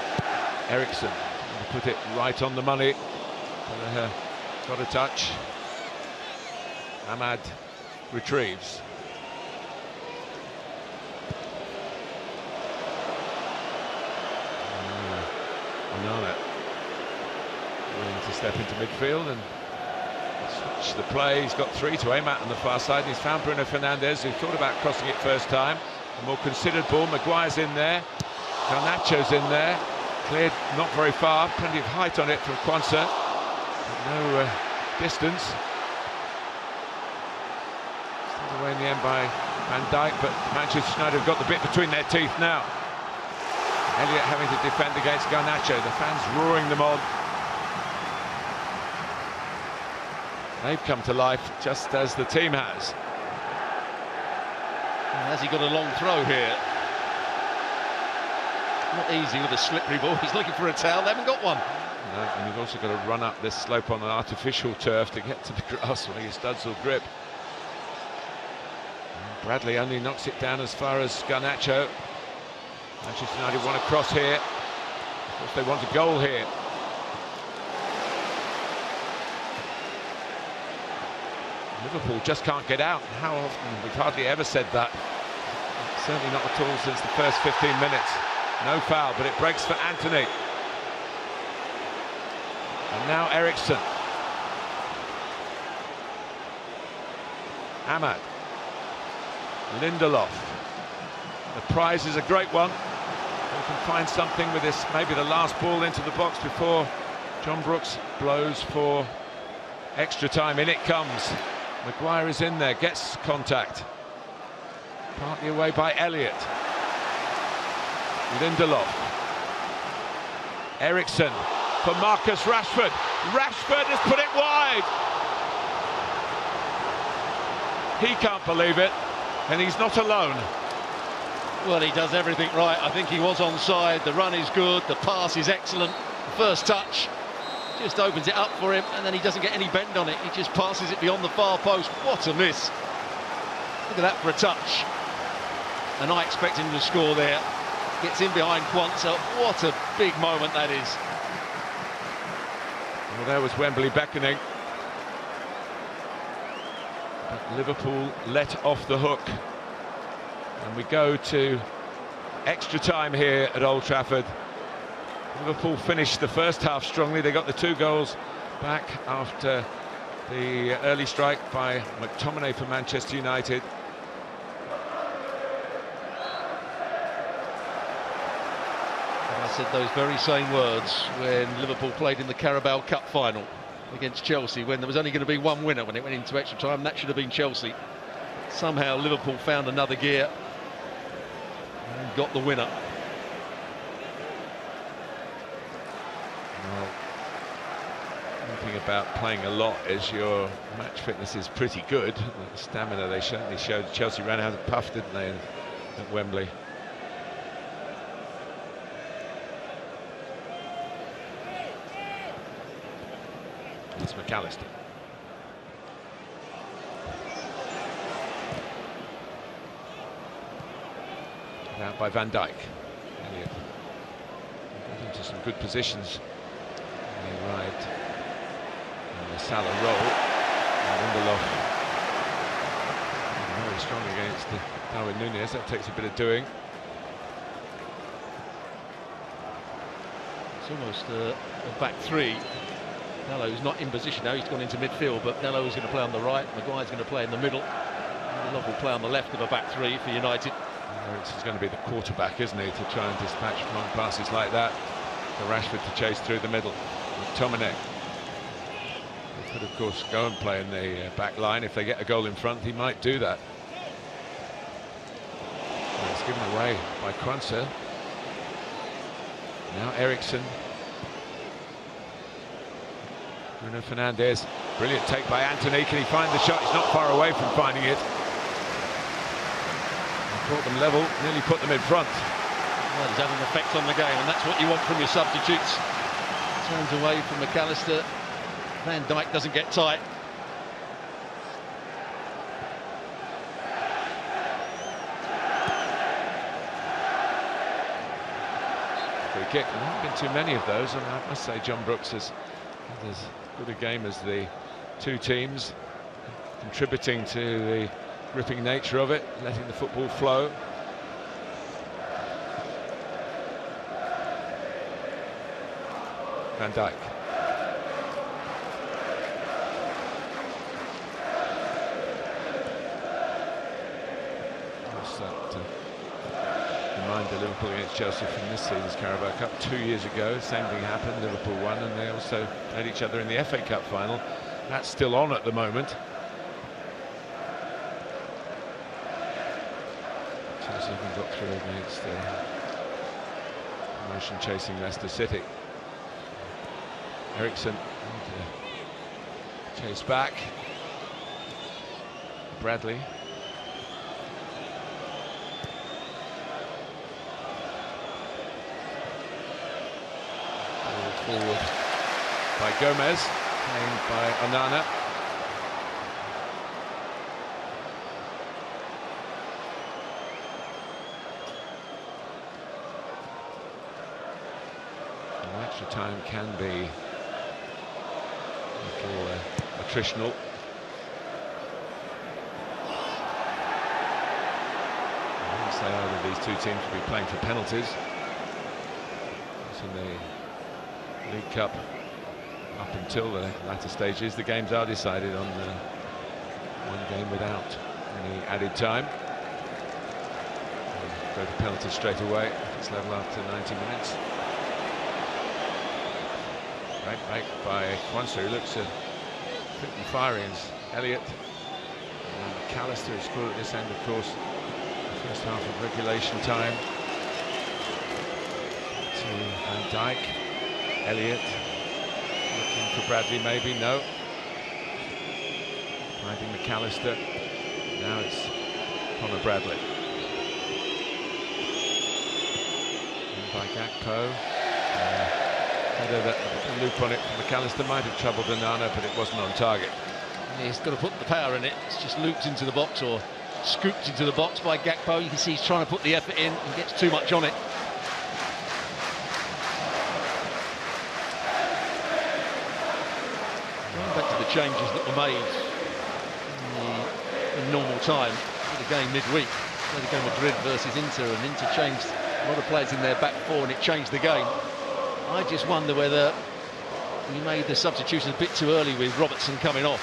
Eriksen. Put it right on the money. Got a touch. Amad retrieves. Onana willing to step into midfield and switch the play. He's got 3 to aim at on the far side. He's found Bruno Fernandes, who thought about crossing it first time. A more considered ball. Maguire's in there. Garnacho's in there. Cleared not very far, plenty of height on it from Quansah, no distance. Still away in the end by Van Dijk, but Manchester United have got the bit between their teeth now. Elliott having to defend against Garnacho, the fans roaring them on. They've come to life just as the team has. Has he got a long throw here? Not easy with a slippery ball. He's looking for a towel. They haven't got one. No, and you've also got to run up this slope on an artificial turf to get to the grass where your studs will grip. And Bradley only knocks it down as far as Garnacho. Manchester United want to cross here. Of course, they want a goal here. Liverpool just can't get out. How often? We've hardly ever said that. Certainly not at all since the first 15 minutes. No foul, but it breaks for Antony. And now Eriksen. Amad. Lindelof. The prize is a great one. We can find something with this, maybe the last ball into the box before John Brooks blows for extra time. In it comes. Maguire is in there, gets contact. Partly away by Elliott. Lindelof. Eriksen for Marcus Rashford. Rashford has put it wide. He can't believe it, and he's not alone. Well, he does everything right. I think he was onside. The run is good. The pass is excellent. The first touch just opens it up for him, and then he doesn't get any bend on it. He just passes it beyond the far post. What a miss. Look at that for a touch. And I expect him to score there. Gets in behind Quansah. What a big moment that is. Well, there was Wembley beckoning. But Liverpool let off the hook. And we go to extra time here at Old Trafford. Liverpool finished the first half strongly. They got the 2 goals back after the early strike by McTominay for Manchester United. I said those very same words when Liverpool played in the Carabao Cup final against Chelsea, when there was only going to be one winner when it went into extra time. That should have been Chelsea. Somehow Liverpool found another gear and got the winner. Well, one thing about playing a lot is your match fitness is pretty good. The stamina they certainly showed. Chelsea ran out of puff, didn't they, at Wembley? It's McAllister. Out by Van Dijk. Elliott got into some good positions. He arrived on the Salah roll. And Lindelof very strong against Darwin Núñez. That takes a bit of doing. It's almost a back 3. Dalot's not in position now, he's gone into midfield, but Dalot is going to play on the right, Maguire's going to play in the middle. Lindelof will play on the left of a back 3 for United. Eriksen's going to be the quarterback, isn't he, to try and dispatch long passes like that for Rashford to chase through the middle. McTominay. He could, of course, go and play in the back line. If they get a goal in front, he might do that. And it's given away by Quansah. Now Eriksen. Bruno Fernandes. Brilliant take by Antony. Can he find the shot? He's not far away from finding it. Brought them level, nearly put them in front. Well, he's having an effect on the game, and that's what you want from your substitutes. Turns away from McAllister. Van Dijk doesn't get tight. Free kick. There haven't been too many of those, and I must say John Brooks has had as good a game as the 2 teams, contributing to the gripping nature of it, letting the football flow. Van Dijk. What's that reminder Liverpool against Chelsea from this season's Carabao Cup 2 years ago? Same thing happened, Liverpool won, and they also played each other in the FA Cup final. That's still on at the moment. Chelsea haven't got through against promotion chasing Leicester City. Eriksen chase back. Bradley. Forward by Gomez, played by Onana. Extra time can be a little attritional. I wouldn't say either of these 2 teams will be playing for penalties. It's in the League Cup up until the latter stages. The games are decided on one game without any added time. Go to penalties straight away if it's level after 90 minutes. Right back by Quansah, who looks pretty fiery. Elliott and McAllister, who scored at this end, of course, the first half of regulation time. To Van Dijk. Elliott looking for Bradley, maybe, no. Finding McAllister. Now it's Conor Bradley. And by Gakpo. A loop on it from McAllister might have troubled Onana, but it wasn't on target. He's got to put the power in it. It's just looped into the box or scooped into the box by Gakpo. You can see he's trying to put the effort in and gets too much on it. Going back to the changes that were made in normal time for the game midweek. Atletico Madrid versus Inter, and Inter changed A lot of players in their back four, and it changed the game. I just wonder whether he made the substitution a bit too early with Robertson coming off.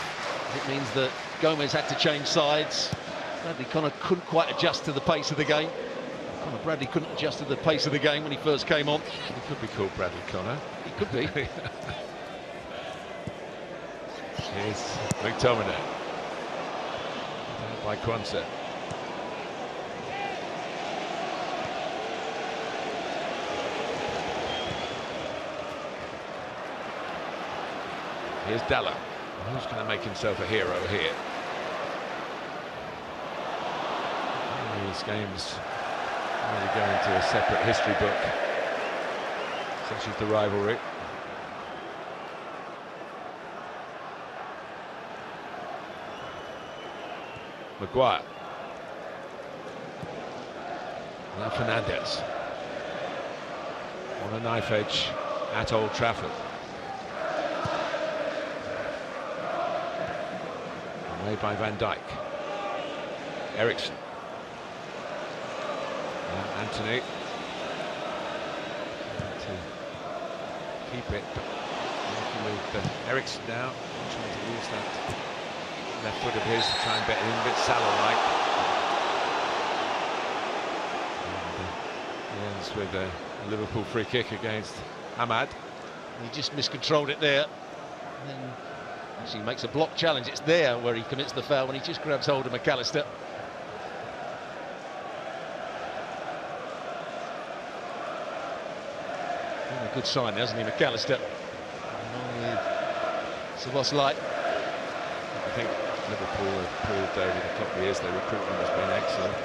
It means that Gomez had to change sides. Bradley Connor couldn't quite adjust to the pace of the game. Conor Bradley couldn't adjust to the pace of the game when he first came on. He could be called Bradley Connor. He could be. Here's McTominay. By Quansah. Here's Dalot. Who's going to make himself a hero here? These games really go into a separate history book, such as the rivalry. Maguire. Now Fernandes. On a knife edge at Old Trafford. Away by Van Dijk. Eriksen. Antony. To keep it, but with Eriksen now trying to use that left foot of his to try and bet in, a bit Salah-like. Ends with a Liverpool free kick against Ahmad. He just miscontrolled it there. And then actually makes a block challenge. It's there where he commits the foul when he just grabs hold of McAllister. A good sign, hasn't he, McAllister? Along with Szoboszlai. I think Liverpool have proved over the couple of years their recruitment has been excellent,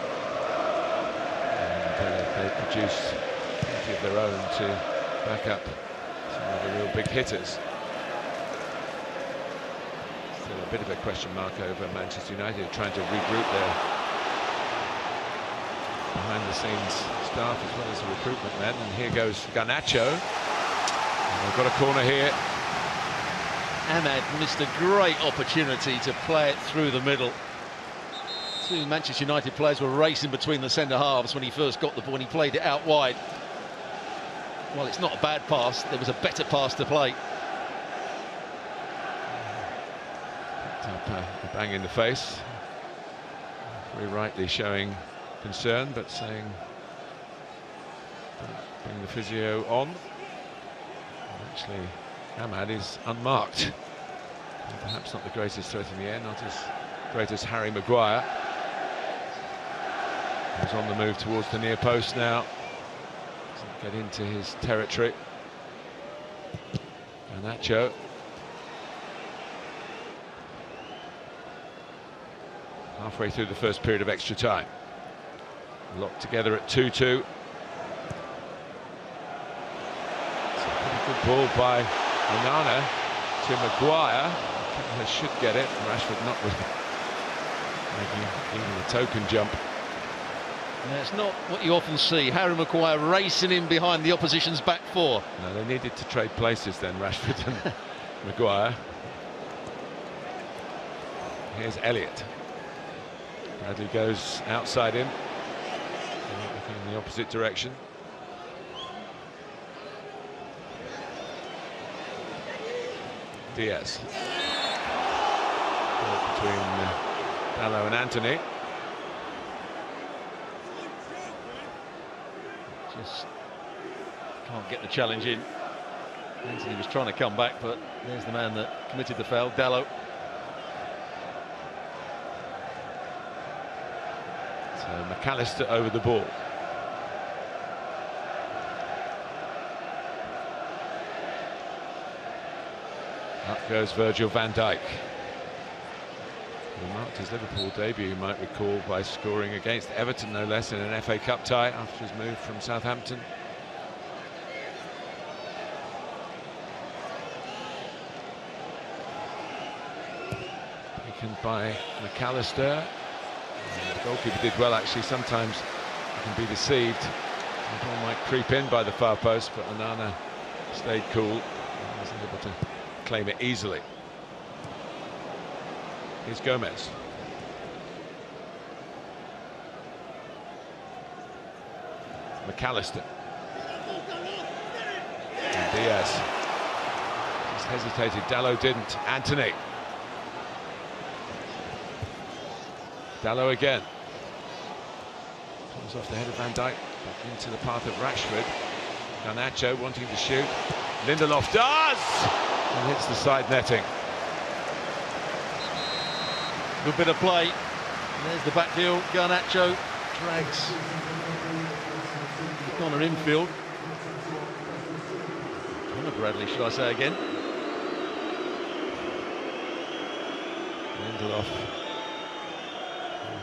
and they produce plenty of their own to back up some of the real big hitters. Still a bit of a question mark over Manchester United trying to regroup their behind-the-scenes staff as well as the recruitment men. And here goes Garnacho. And they've got a corner here. Ahmad missed a great opportunity to play it through the middle. Two Manchester United players were racing between the centre halves when he first got the ball, and he played it out wide. Well, it's not a bad pass. There was a better pass to play. Picked up a bang in the face. Very rightly showing concern, but saying don't bring the physio on. And actually, Ahmad is unmarked. And perhaps not the greatest threat in the air, not as great as Harry Maguire. He's on the move towards the near post now. Doesn't get into his territory. Garnacho. Halfway through the first period of extra time. Locked together at 2-2. It's a pretty good ball by Onana to Maguire. They should get it. Rashford not really making even a token jump. Yeah, it's not what you often see. Harry Maguire racing in behind the opposition's back four. No, they needed to trade places then, Rashford and Maguire. Here's Elliott. Bradley goes outside him. In the opposite direction. Diaz. Between Dalot and Antony. Just can't get the challenge in. Antony was trying to come back, but there's the man that committed the foul, Dalot. So McAllister over the ball. Up goes Virgil van Dijk. He marked his Liverpool debut, you might recall, by scoring against Everton, no less, in an FA Cup tie after his move from Southampton. Taken by McAllister. The goalkeeper did well, actually. Sometimes you can be deceived. The ball might creep in by the far post, but Onana stayed cool and was able to claim it easily. Here's Gomez. McAllister. And Diaz just hesitated, Dalot didn't. Anthony. Dalot again. Comes off the head of Van Dijk, back into the path of Rashford. Garnacho wanting to shoot. Lindelof does! And hits the side netting. Good bit of play. There's the backfield. Garnacho drags the corner infield. Conor Bradley, should I say again? Lindelof,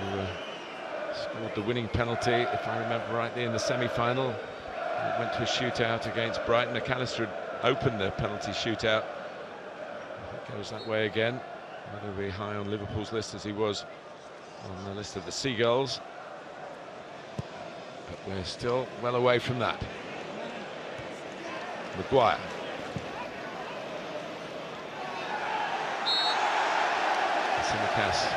who scored the winning penalty, if I remember rightly, in the semi-final. It went to a shootout against Brighton. McAllister had opened the penalty shootout. If it goes that way again, he'll be high on Liverpool's list as he was on the list of the Seagulls. But we're still well away from that. Maguire. Tsimikas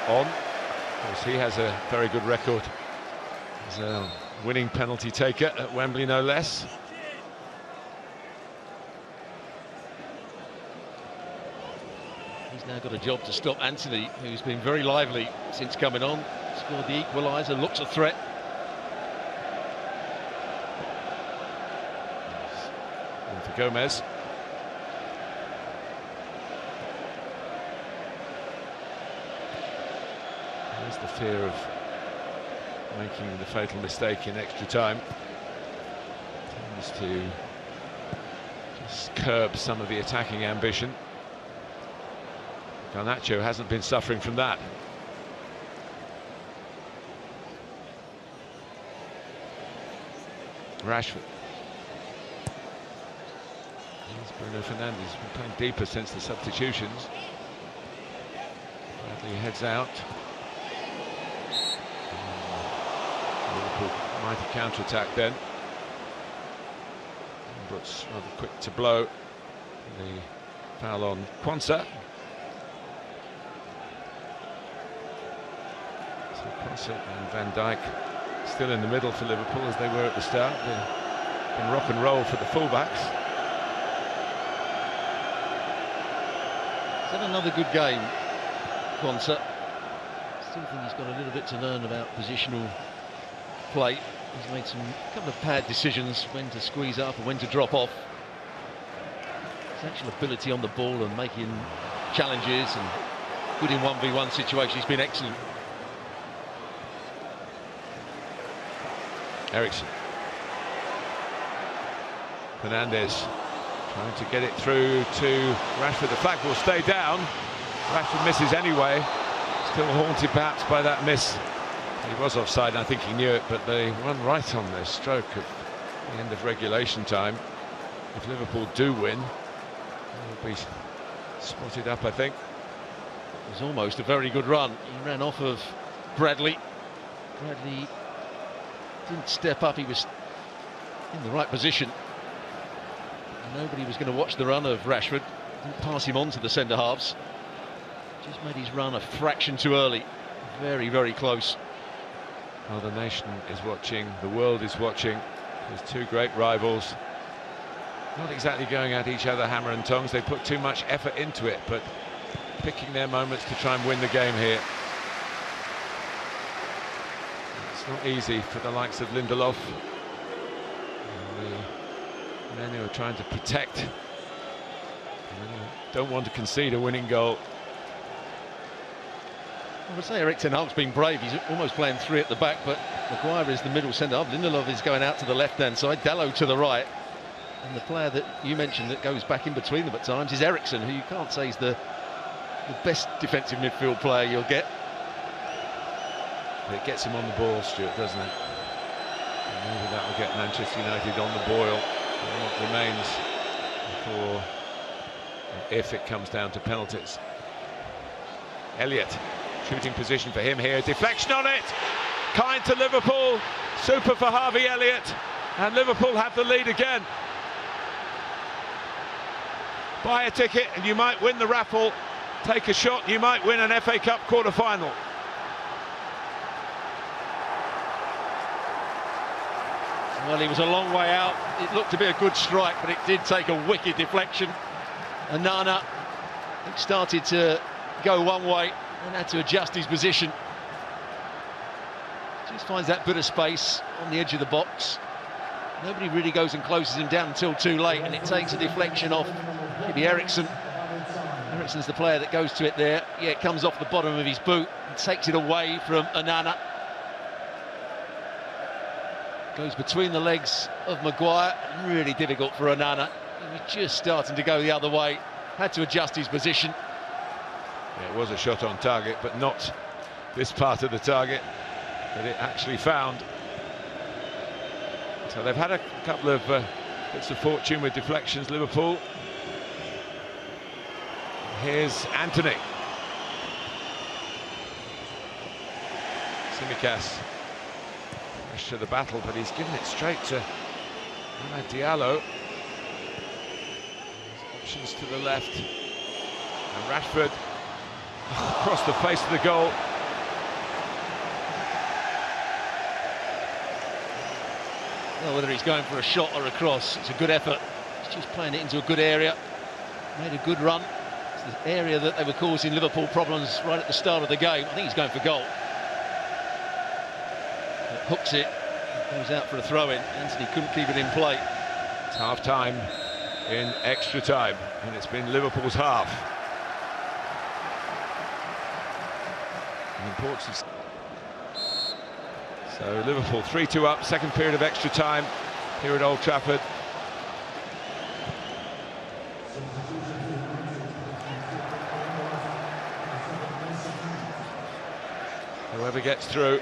on. Of course, he has a very good record. He's a winning penalty taker at Wembley, no less. He's now got a job to stop Anthony, who's been very lively since coming on. Scored the equaliser, looks a threat. And for Gomez. There's the fear of making the fatal mistake in extra time. Tends to just curb some of the attacking ambition. Garnacho hasn't been suffering from that. Rashford. Here's Bruno Fernandes, been playing deeper since the substitutions. Bradley heads out. Liverpool might have counter-attacked then. Brooks rather quick to blow. The foul on Quansah. So Quansah and Van Dijk still in the middle for Liverpool as they were at the start. They've been rock and roll for the fullbacks. He's had another good game, Quansah. Still think he's got a little bit to learn about positional play. He's made a couple of bad decisions, when to squeeze up and when to drop off. His actual ability on the ball and making challenges and good in 1v1 situations, he's been excellent. Eriksen. Fernandes trying to get it through to Rashford. The flag will stay down. Rashford misses anyway. Still haunted perhaps by that miss. He was offside, and I think he knew it, but they run right on their stroke at the end of regulation time. If Liverpool do win, they'll be spotted up, I think. It was almost a very good run. He ran off of Bradley. Bradley didn't step up, he was in the right position. Nobody was going to watch the run of Rashford. Didn't pass him on to the centre-halves. Just made his run a fraction too early. Very, very close. Well, the nation is watching, the world is watching. There's two great rivals. Not exactly going at each other hammer and tongs. They put too much effort into it, but picking their moments to try and win the game here. It's not easy for the likes of Lindelof. And the men who are trying to protect, and don't want to concede a winning goal. I would say Erik ten Hag's been brave. He's almost playing three at the back, but Maguire is the middle centre-half. Lindelof is going out to the left-hand side, Dalot to the right. And the player that you mentioned that goes back in between them at times is Eriksen, who you can't say is the best defensive midfield player you'll get. But it gets him on the ball, Stuart, doesn't it? And maybe that will get Manchester United on the boil. And what remains for if it comes down to penalties. Elliott, shooting position for him here. Deflection on it. Kind to Liverpool. Super for Harvey Elliott. And Liverpool have the lead again. Buy a ticket and you might win the raffle. Take a shot, you might win an FA Cup quarter-final. Well, he was a long way out. It looked to be a good strike, but it did take a wicked deflection. Onana started to go one way and had to adjust his position. Just finds that bit of space on the edge of the box. Nobody really goes and closes him down until too late, and it takes a deflection off maybe Eriksen. Eriksen's the player that goes to it there. Yeah, it comes off the bottom of his boot and takes it away from Onana. Goes between the legs of Maguire. Really difficult for Onana. He was just starting to go the other way. Had to adjust his position. Yeah, it was a shot on target, but not this part of the target that it actually found. So they've had a couple of bits of fortune with deflections, Liverpool. Here's Antony. Tsimikas rushed to the battle, but he's given it straight to Amad Diallo. Options to the left. And Rashford across the face of the goal. Well, whether he's going for a shot or a cross, it's a good effort. He's just playing it into a good area. Made a good run. It's the area that they were causing Liverpool problems right at the start of the game. I think he's going for goal. It hooks it, goes out for a throw-in. Antony couldn't keep it in play. It's half-time in extra time, and it's been Liverpool's half. Important. So Liverpool 3-2 up, second period of extra time here at Old Trafford. Whoever gets through,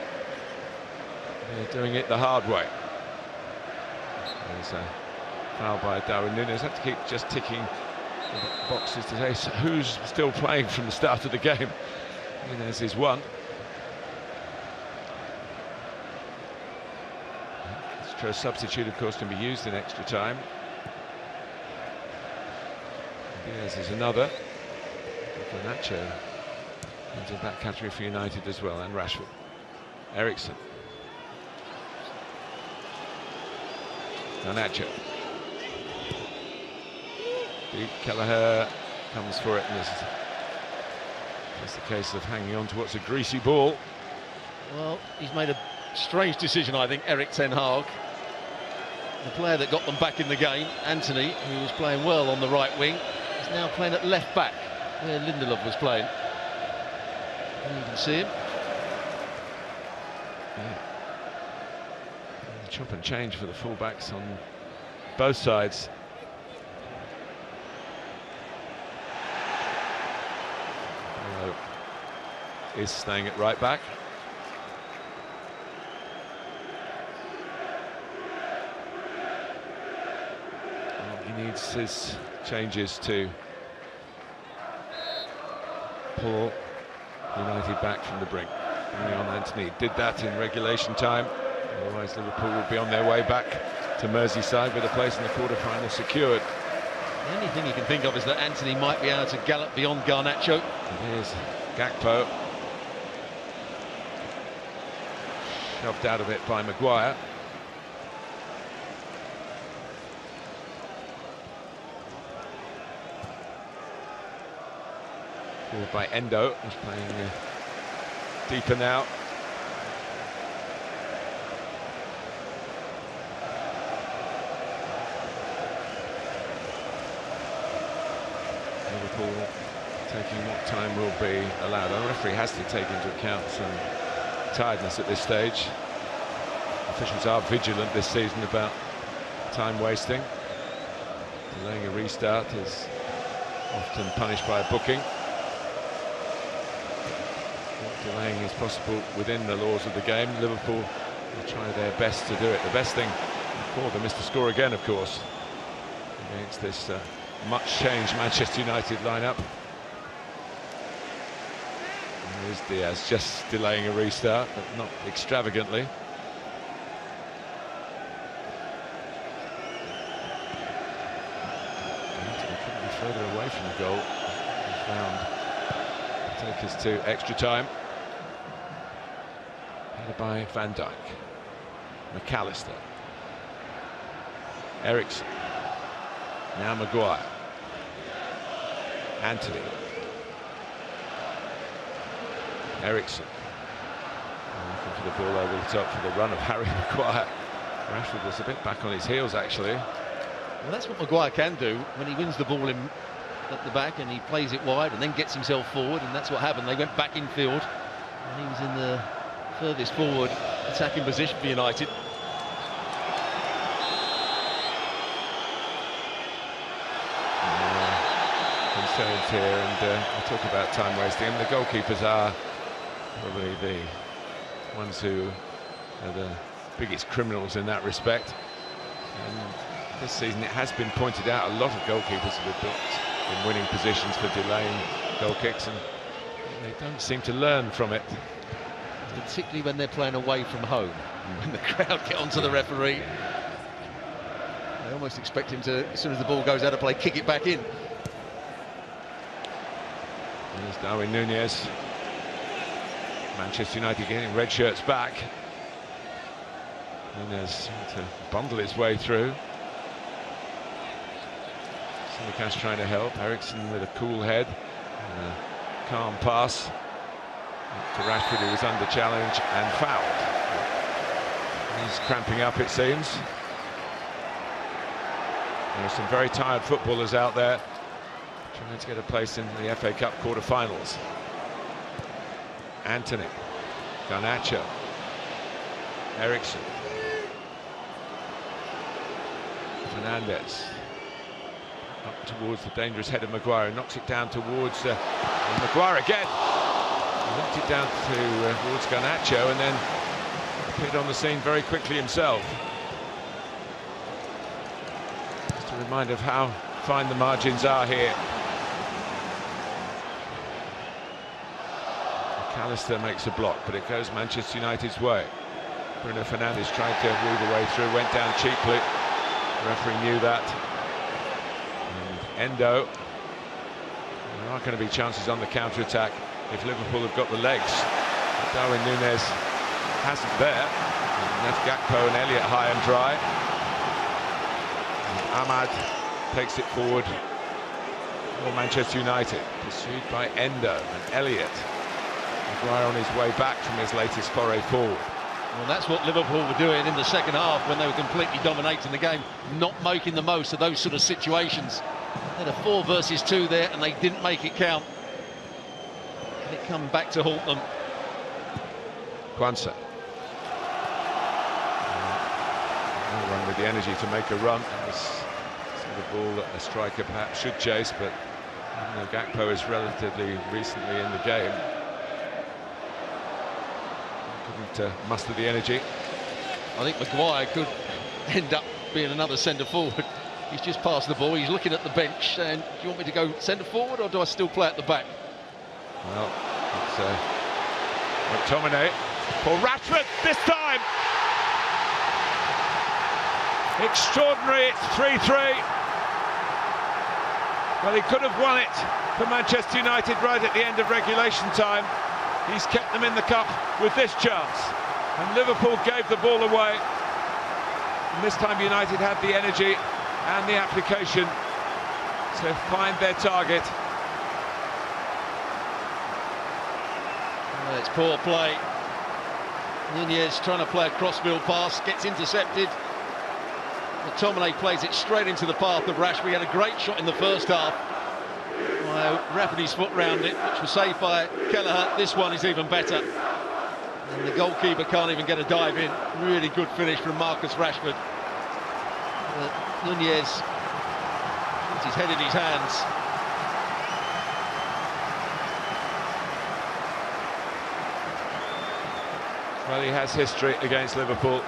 they're doing it the hard way. There's a foul by Darwin Núñez. Have to keep just ticking the boxes today. So who's still playing from the start of the game? Núñez is one. A substitute, of course, can be used in extra time. Diaz is another. Garnacho into that category for United as well, and Rashford. Eriksen. Garnacho. Deep. Kelleher comes for it, and this is just a case of hanging on to what's a greasy ball. Well, he's made a strange decision, I think, Erik ten Hag. The player that got them back in the game, Antony, who was playing well on the right wing, is now playing at left back, where Lindelof was playing. And you can see him. Yeah. Chop and change for the fullbacks on both sides. Is staying at right back. He needs his changes to pull United back from the brink. Bringing on Antony, did that in regulation time. Otherwise Liverpool would be on their way back to Merseyside with a place in the quarter-final secured. The only thing you can think of is that Antony might be able to gallop beyond Garnacho. And here's Gakpo. Shoved out of it by Maguire. Forward by Endo, who's playing deeper now. Liverpool taking what time will be allowed. The referee has to take into account some tiredness at this stage. Officials are vigilant this season about time wasting. Delaying a restart is often punished by a booking. What delaying is possible within the laws of the game. Liverpool will try their best to do it. The best thing for them is to score again, of course, against this much changed Manchester United lineup. And there's Diaz just delaying a restart, but not extravagantly. Couldn't be further away from the goal. He found take us to extra time. Headed by Van Dijk. McAllister. Ericsson. Now Maguire. Anthony. Ericsson. Looking for the ball over the top for the run of Harry Maguire. Rashford was a bit back on his heels, actually. Well, that's what Maguire can do when he wins the ball in at the back and he plays it wide and then gets himself forward, and that's what happened. They went back in field and he was in the furthest forward attacking position for United. Concerns here, and I talk about time wasting. The goalkeepers are probably the ones who are the biggest criminals in that respect. And this season it has been pointed out a lot of goalkeepers have been booked in winning positions for delaying goal kicks, and they don't seem to learn from it. Particularly when they're playing away from home, when the crowd get onto the referee. They almost expect him to, as soon as the ball goes out of play, kick it back in. There's Darwin Núñez. Manchester United getting red shirts back. Núñez to bundle his way through. Tsimikas trying to help. Ericsson with a cool head. A calm pass to Rashford, who was under challenge and fouled. He's cramping up, it seems. There are some very tired footballers out there trying to get a place in the FA Cup quarter-finals. Anthony, Garnacho, Ericsson, Fernandes, up towards the dangerous head of Maguire, knocks it down towards Maguire again. He knocked it down towards Garnacho and then appeared on the scene very quickly himself. Just a reminder of how fine the margins are here. McAllister makes a block, but it goes Manchester United's way. Bruno Fernandes tried to weave a way through, went down cheaply. The referee knew that. And Endo. There are going to be chances on the counter-attack if Liverpool have got the legs. But Darwin Núñez hasn't there. And left Gakpo and Elliott high and dry. And Ahmad takes it forward for Manchester United, pursued by Endo and Elliott. Maguire on his way back from his latest foray forward. Well, that's what Liverpool were doing in the second half when they were completely dominating the game, not making the most of those sort of situations. They had a 4 versus 2 there and they didn't make it count. And it come back to haunt them. Quansah. No one with the energy to make a run. It was sort of ball that a striker perhaps should chase, but you know, Gakpo is relatively recently in the game. Couldn't muster the energy. I think Maguire could end up being another centre forward. He's just passed the ball, he's looking at the bench and do you want me to go centre forward or do I still play at the back? Well, it's McTominay for Rashford this time. Extraordinary, it's 3-3. Well, he could have won it for Manchester United right at the end of regulation time. He's kept them in the cup with this chance. And Liverpool gave the ball away. And this time United had the energy and the application to find their target. Well, it's poor play. Núñez trying to play a crossfield pass, gets intercepted. McTominay plays it straight into the path of Rashford. He had a great shot in the first half. Wrapping his foot round it, which was saved by Kelleher. This one is even better. And the goalkeeper can't even get a dive in. Really good finish from Marcus Rashford. Núñez puts his head in his hands. Well, he has history against Liverpool.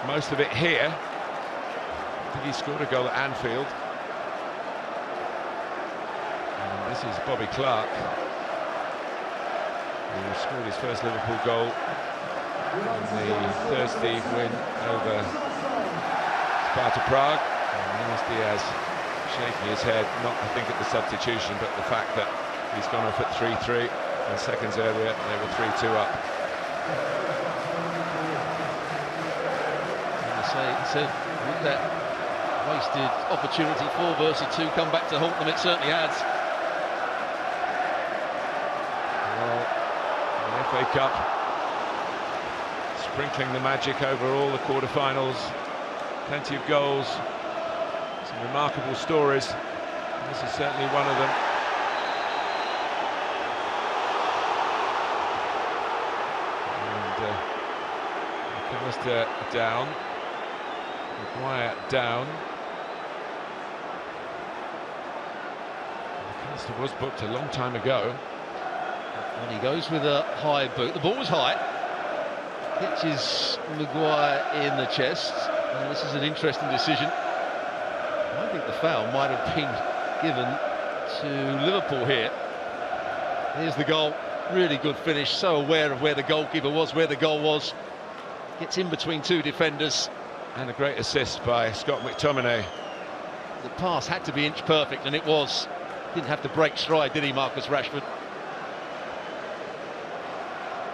Most of it here. I think he scored a goal at Anfield. And this is Bobby Clark, who scored his first Liverpool goal in the Thursday win over Sparta Prague. And Luis Diaz shaking his head, not I think at the substitution, but the fact that he's gone off at 3-3, and seconds earlier they were 3-2 up. He said with that wasted opportunity, 4 versus 2, come back to haunt them, it certainly has. Well, the FA Cup sprinkling the magic over all the quarter-finals, plenty of goals, some remarkable stories. This is certainly one of them. And McAllister down, Maguire down. McAllister was booked a long time ago. And he goes with a high boot. The ball was high. Pitches Maguire in the chest. And this is an interesting decision. I think the foul might have been given to Liverpool here. Here's the goal. Really good finish. So aware of where the goalkeeper was, where the goal was. Gets in between 2 defenders. And a great assist by Scott McTominay. The pass had to be inch perfect, and it was. Didn't have to break stride, did he, Marcus Rashford?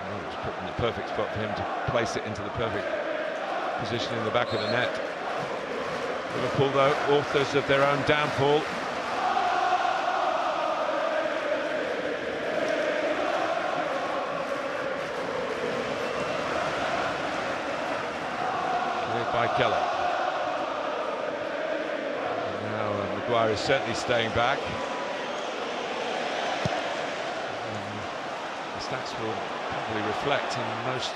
Well, it was put in the perfect spot for him to place it into the perfect position in the back of the net. Liverpool, though, authors of their own downfall. Cleared by Keller. Now Maguire is certainly staying back. The stats will probably reflect in most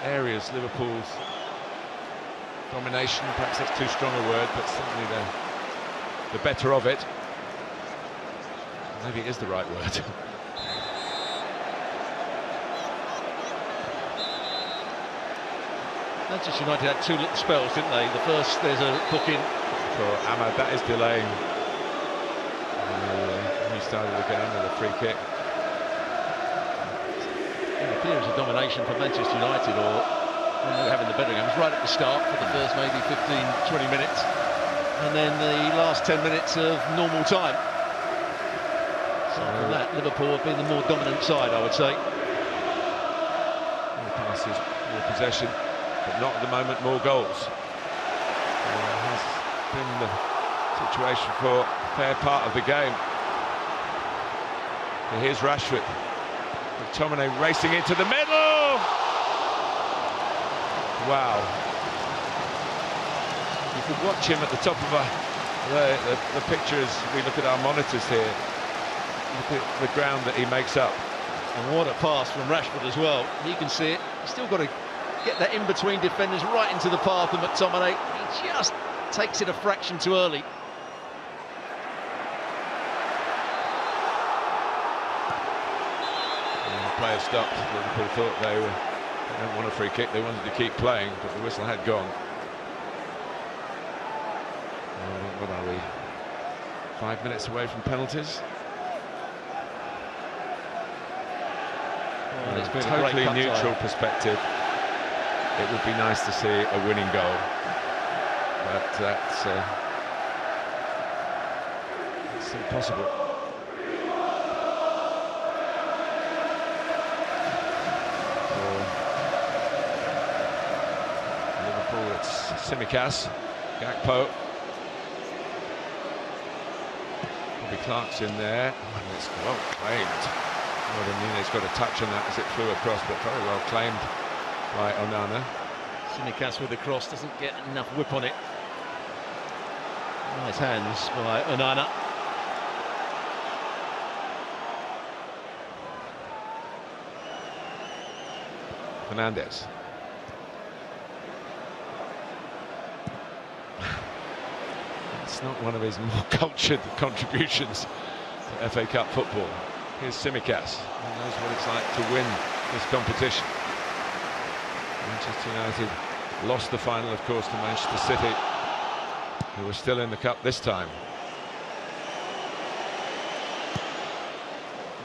areas Liverpool's domination. Perhaps that's too strong a word, but certainly the better of it. Maybe it is the right word. Manchester United had 2 little spells, didn't they? The first, there's a booking for Ahmad, that is delaying. He started the game with a free kick. The periods of domination for Manchester United, or when they were having the better games, right at the start for the first maybe 15-20 minutes, and then the last 10 minutes of normal time. Aside from that, Liverpool have been the more dominant side, I would say. More passes, more possession, but not at the moment more goals. Has been the situation for a fair part of the game. And here's Rashford. McTominay racing into the middle. Wow. You could watch him at the top of the picture as we look at our monitors here. Look at the ground that he makes up. And what a pass from Rashford as well. You can see it. He's still got to get that in between defenders right into the path of McTominay. He just takes it a fraction too early. Player stopped. Liverpool thought they didn't want a free kick, they wanted to keep playing, but the whistle had gone. What are we? 5 minutes away from penalties. Well, it's been totally a great neutral perspective. It would be nice to see a winning goal, but that's impossible. It's Tsimikas, Gakpo, Bobby Clark's in there, and it's well claimed. Nunez got a touch on that as it flew across, but very well claimed by Onana. Tsimikas with the cross, doesn't get enough whip on it. Nice hands by Onana. Fernandes. It's not one of his more cultured contributions to FA Cup football. Here's Tsimikas, who knows what it's like to win this competition. Manchester United lost the final, of course, to Manchester City, who were still in the cup this time.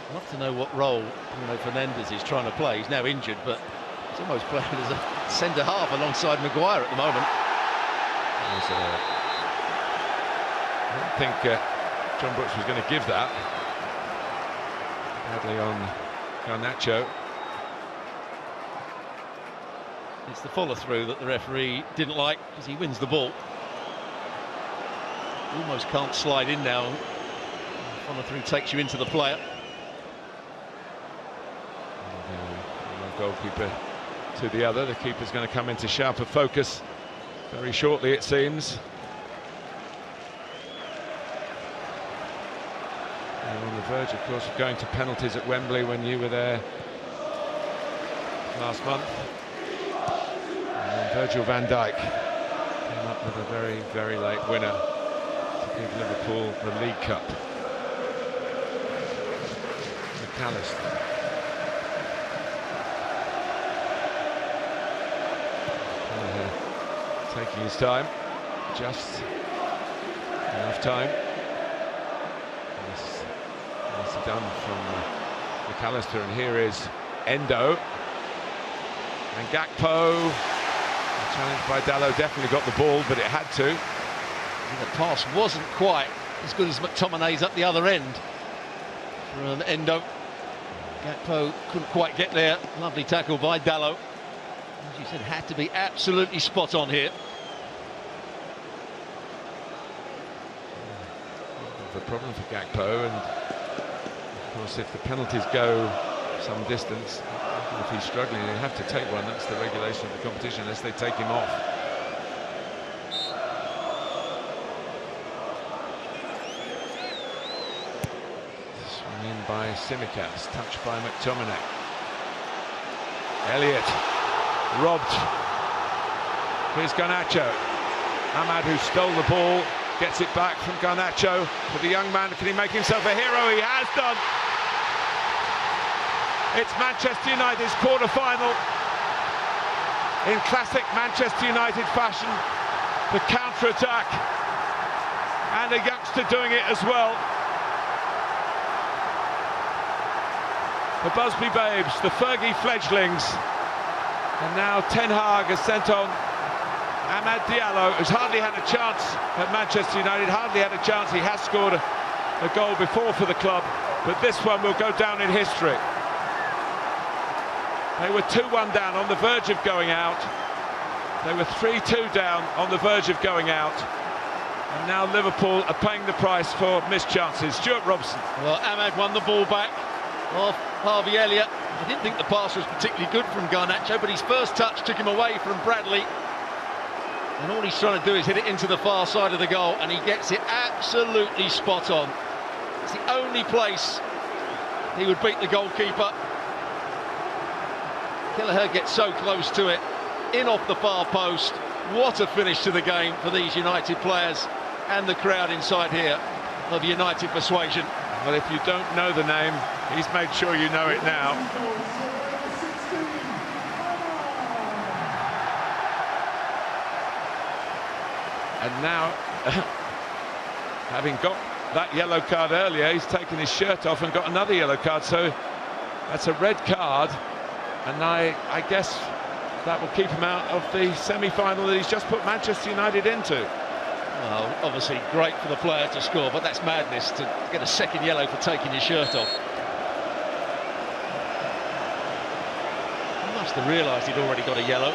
I'd love to know what role Bruno Fernandes is trying to play. He's now injured, but he's almost playing as a centre-half alongside Maguire at the moment. I don't think John Brooks was going to give that. Badly on Garnacho. It's the follow-through that the referee didn't like, because he wins the ball. almost can't slide in now. Follow-through takes you into the player. One goalkeeper to the other. The keeper's going to come into sharper focus very shortly, it seems. On the verge, of course, of going to penalties at Wembley when you were there last month. And then Virgil van Dijk came up with a very, very late winner to give Liverpool the League Cup. McAllister. Taking his time, just enough time. Nicely done from McAllister, and here is Endo. And Gakpo, challenged by Dalot, definitely got the ball, but it had to. And the pass wasn't quite as good as McTominay's up the other end from Endo. Gakpo couldn't quite get there. Lovely tackle by Dalot. As you said, had to be absolutely spot on here. The problem for Gakpo, and of course if the penalties go some distance, if he's struggling, they have to take one. That's the regulation of the competition, unless they take him off. Swung in by Tsimikas, touched by McTominay. Elliott robbed. Here's Garnacho. Ahmad, who stole the ball, gets it back from Garnacho for the young man. Can he make himself a hero? He has done. It's Manchester United's quarter-final. In classic Manchester United fashion, the counter-attack. And a youngster doing it as well. The Busby Babes, the Fergie fledglings. And now Ten Hag has sent on Amad Diallo, who's hardly had a chance at Manchester United, hardly had a chance. He has scored a goal before for the club, but this one will go down in history. They were 2-1 down, on the verge of going out. They were 3-2 down, on the verge of going out. And now Liverpool are paying the price for missed chances. Stuart Robson. Well, Ahmad won the ball back off Harvey Elliott. I didn't think the pass was particularly good from Garnacho, but his first touch took him away from Bradley. And all he's trying to do is hit it into the far side of the goal, and he gets it absolutely spot on. It's the only place he would beat the goalkeeper. Kelleher gets so close to it, in off the far post. What a finish to the game for these United players and the crowd inside here of United persuasion. Well, if you don't know the name, he's made sure you know it now. And now, having got that yellow card earlier, he's taken his shirt off and got another yellow card. So that's a red card. And I guess that will keep him out of the semi-final that he's just put Manchester United into. Well, obviously great for the player to score, but that's madness to get a second yellow for taking his shirt off. He must have realised he'd already got a yellow.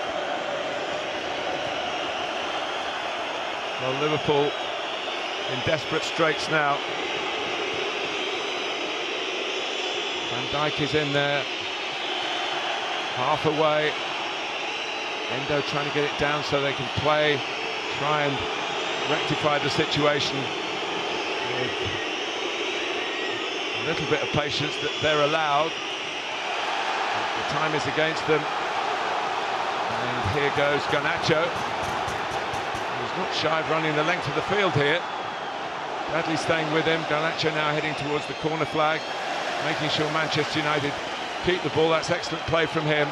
Well, Liverpool in desperate straits now. Van Dijk is in there, half away. Endo trying to get it down so they can try and rectify the situation with a little bit of patience that they're allowed. The time is against them. And here goes Garnacho. He's not shy of running the length of the field here. Bradley staying with him. Garnacho now heading towards the corner flag, making sure Manchester United keep the ball. That's excellent play from him.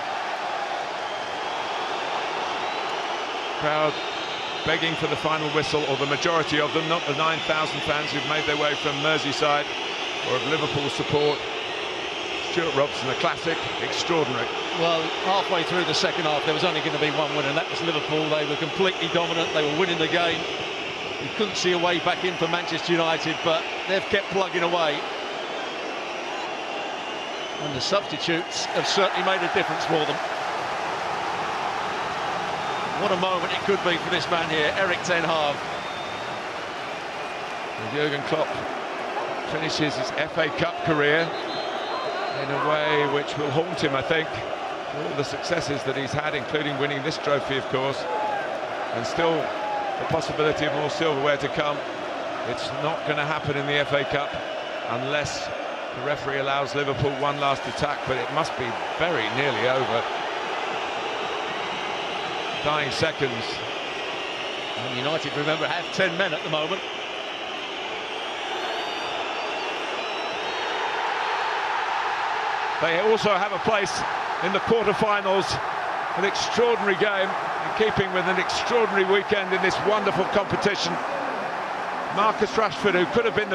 Crowd begging for the final whistle, or the majority of them, not the 9,000 fans who've made their way from Merseyside or of Liverpool support. Stuart Robson, a classic, extraordinary. Well, halfway through the second half, there was only going to be one winner, and that was Liverpool. They were completely dominant, they were winning the game. You couldn't see a way back in for Manchester United, but they've kept plugging away. And the substitutes have certainly made a difference for them. What a moment it could be for this man here, Erik ten Hag. And Jurgen Klopp finishes his FA Cup career in a way which will haunt him, I think. All the successes that he's had, including winning this trophy, of course, and still the possibility of more silverware to come. It's not going to happen in the FA Cup unless the referee allows Liverpool one last attack, but it must be very nearly over. Dying seconds. And United, remember, have 10 men at the moment. They also have a place in the quarter-finals. An extraordinary game, in keeping with an extraordinary weekend in this wonderful competition. Marcus Rashford, who could have been the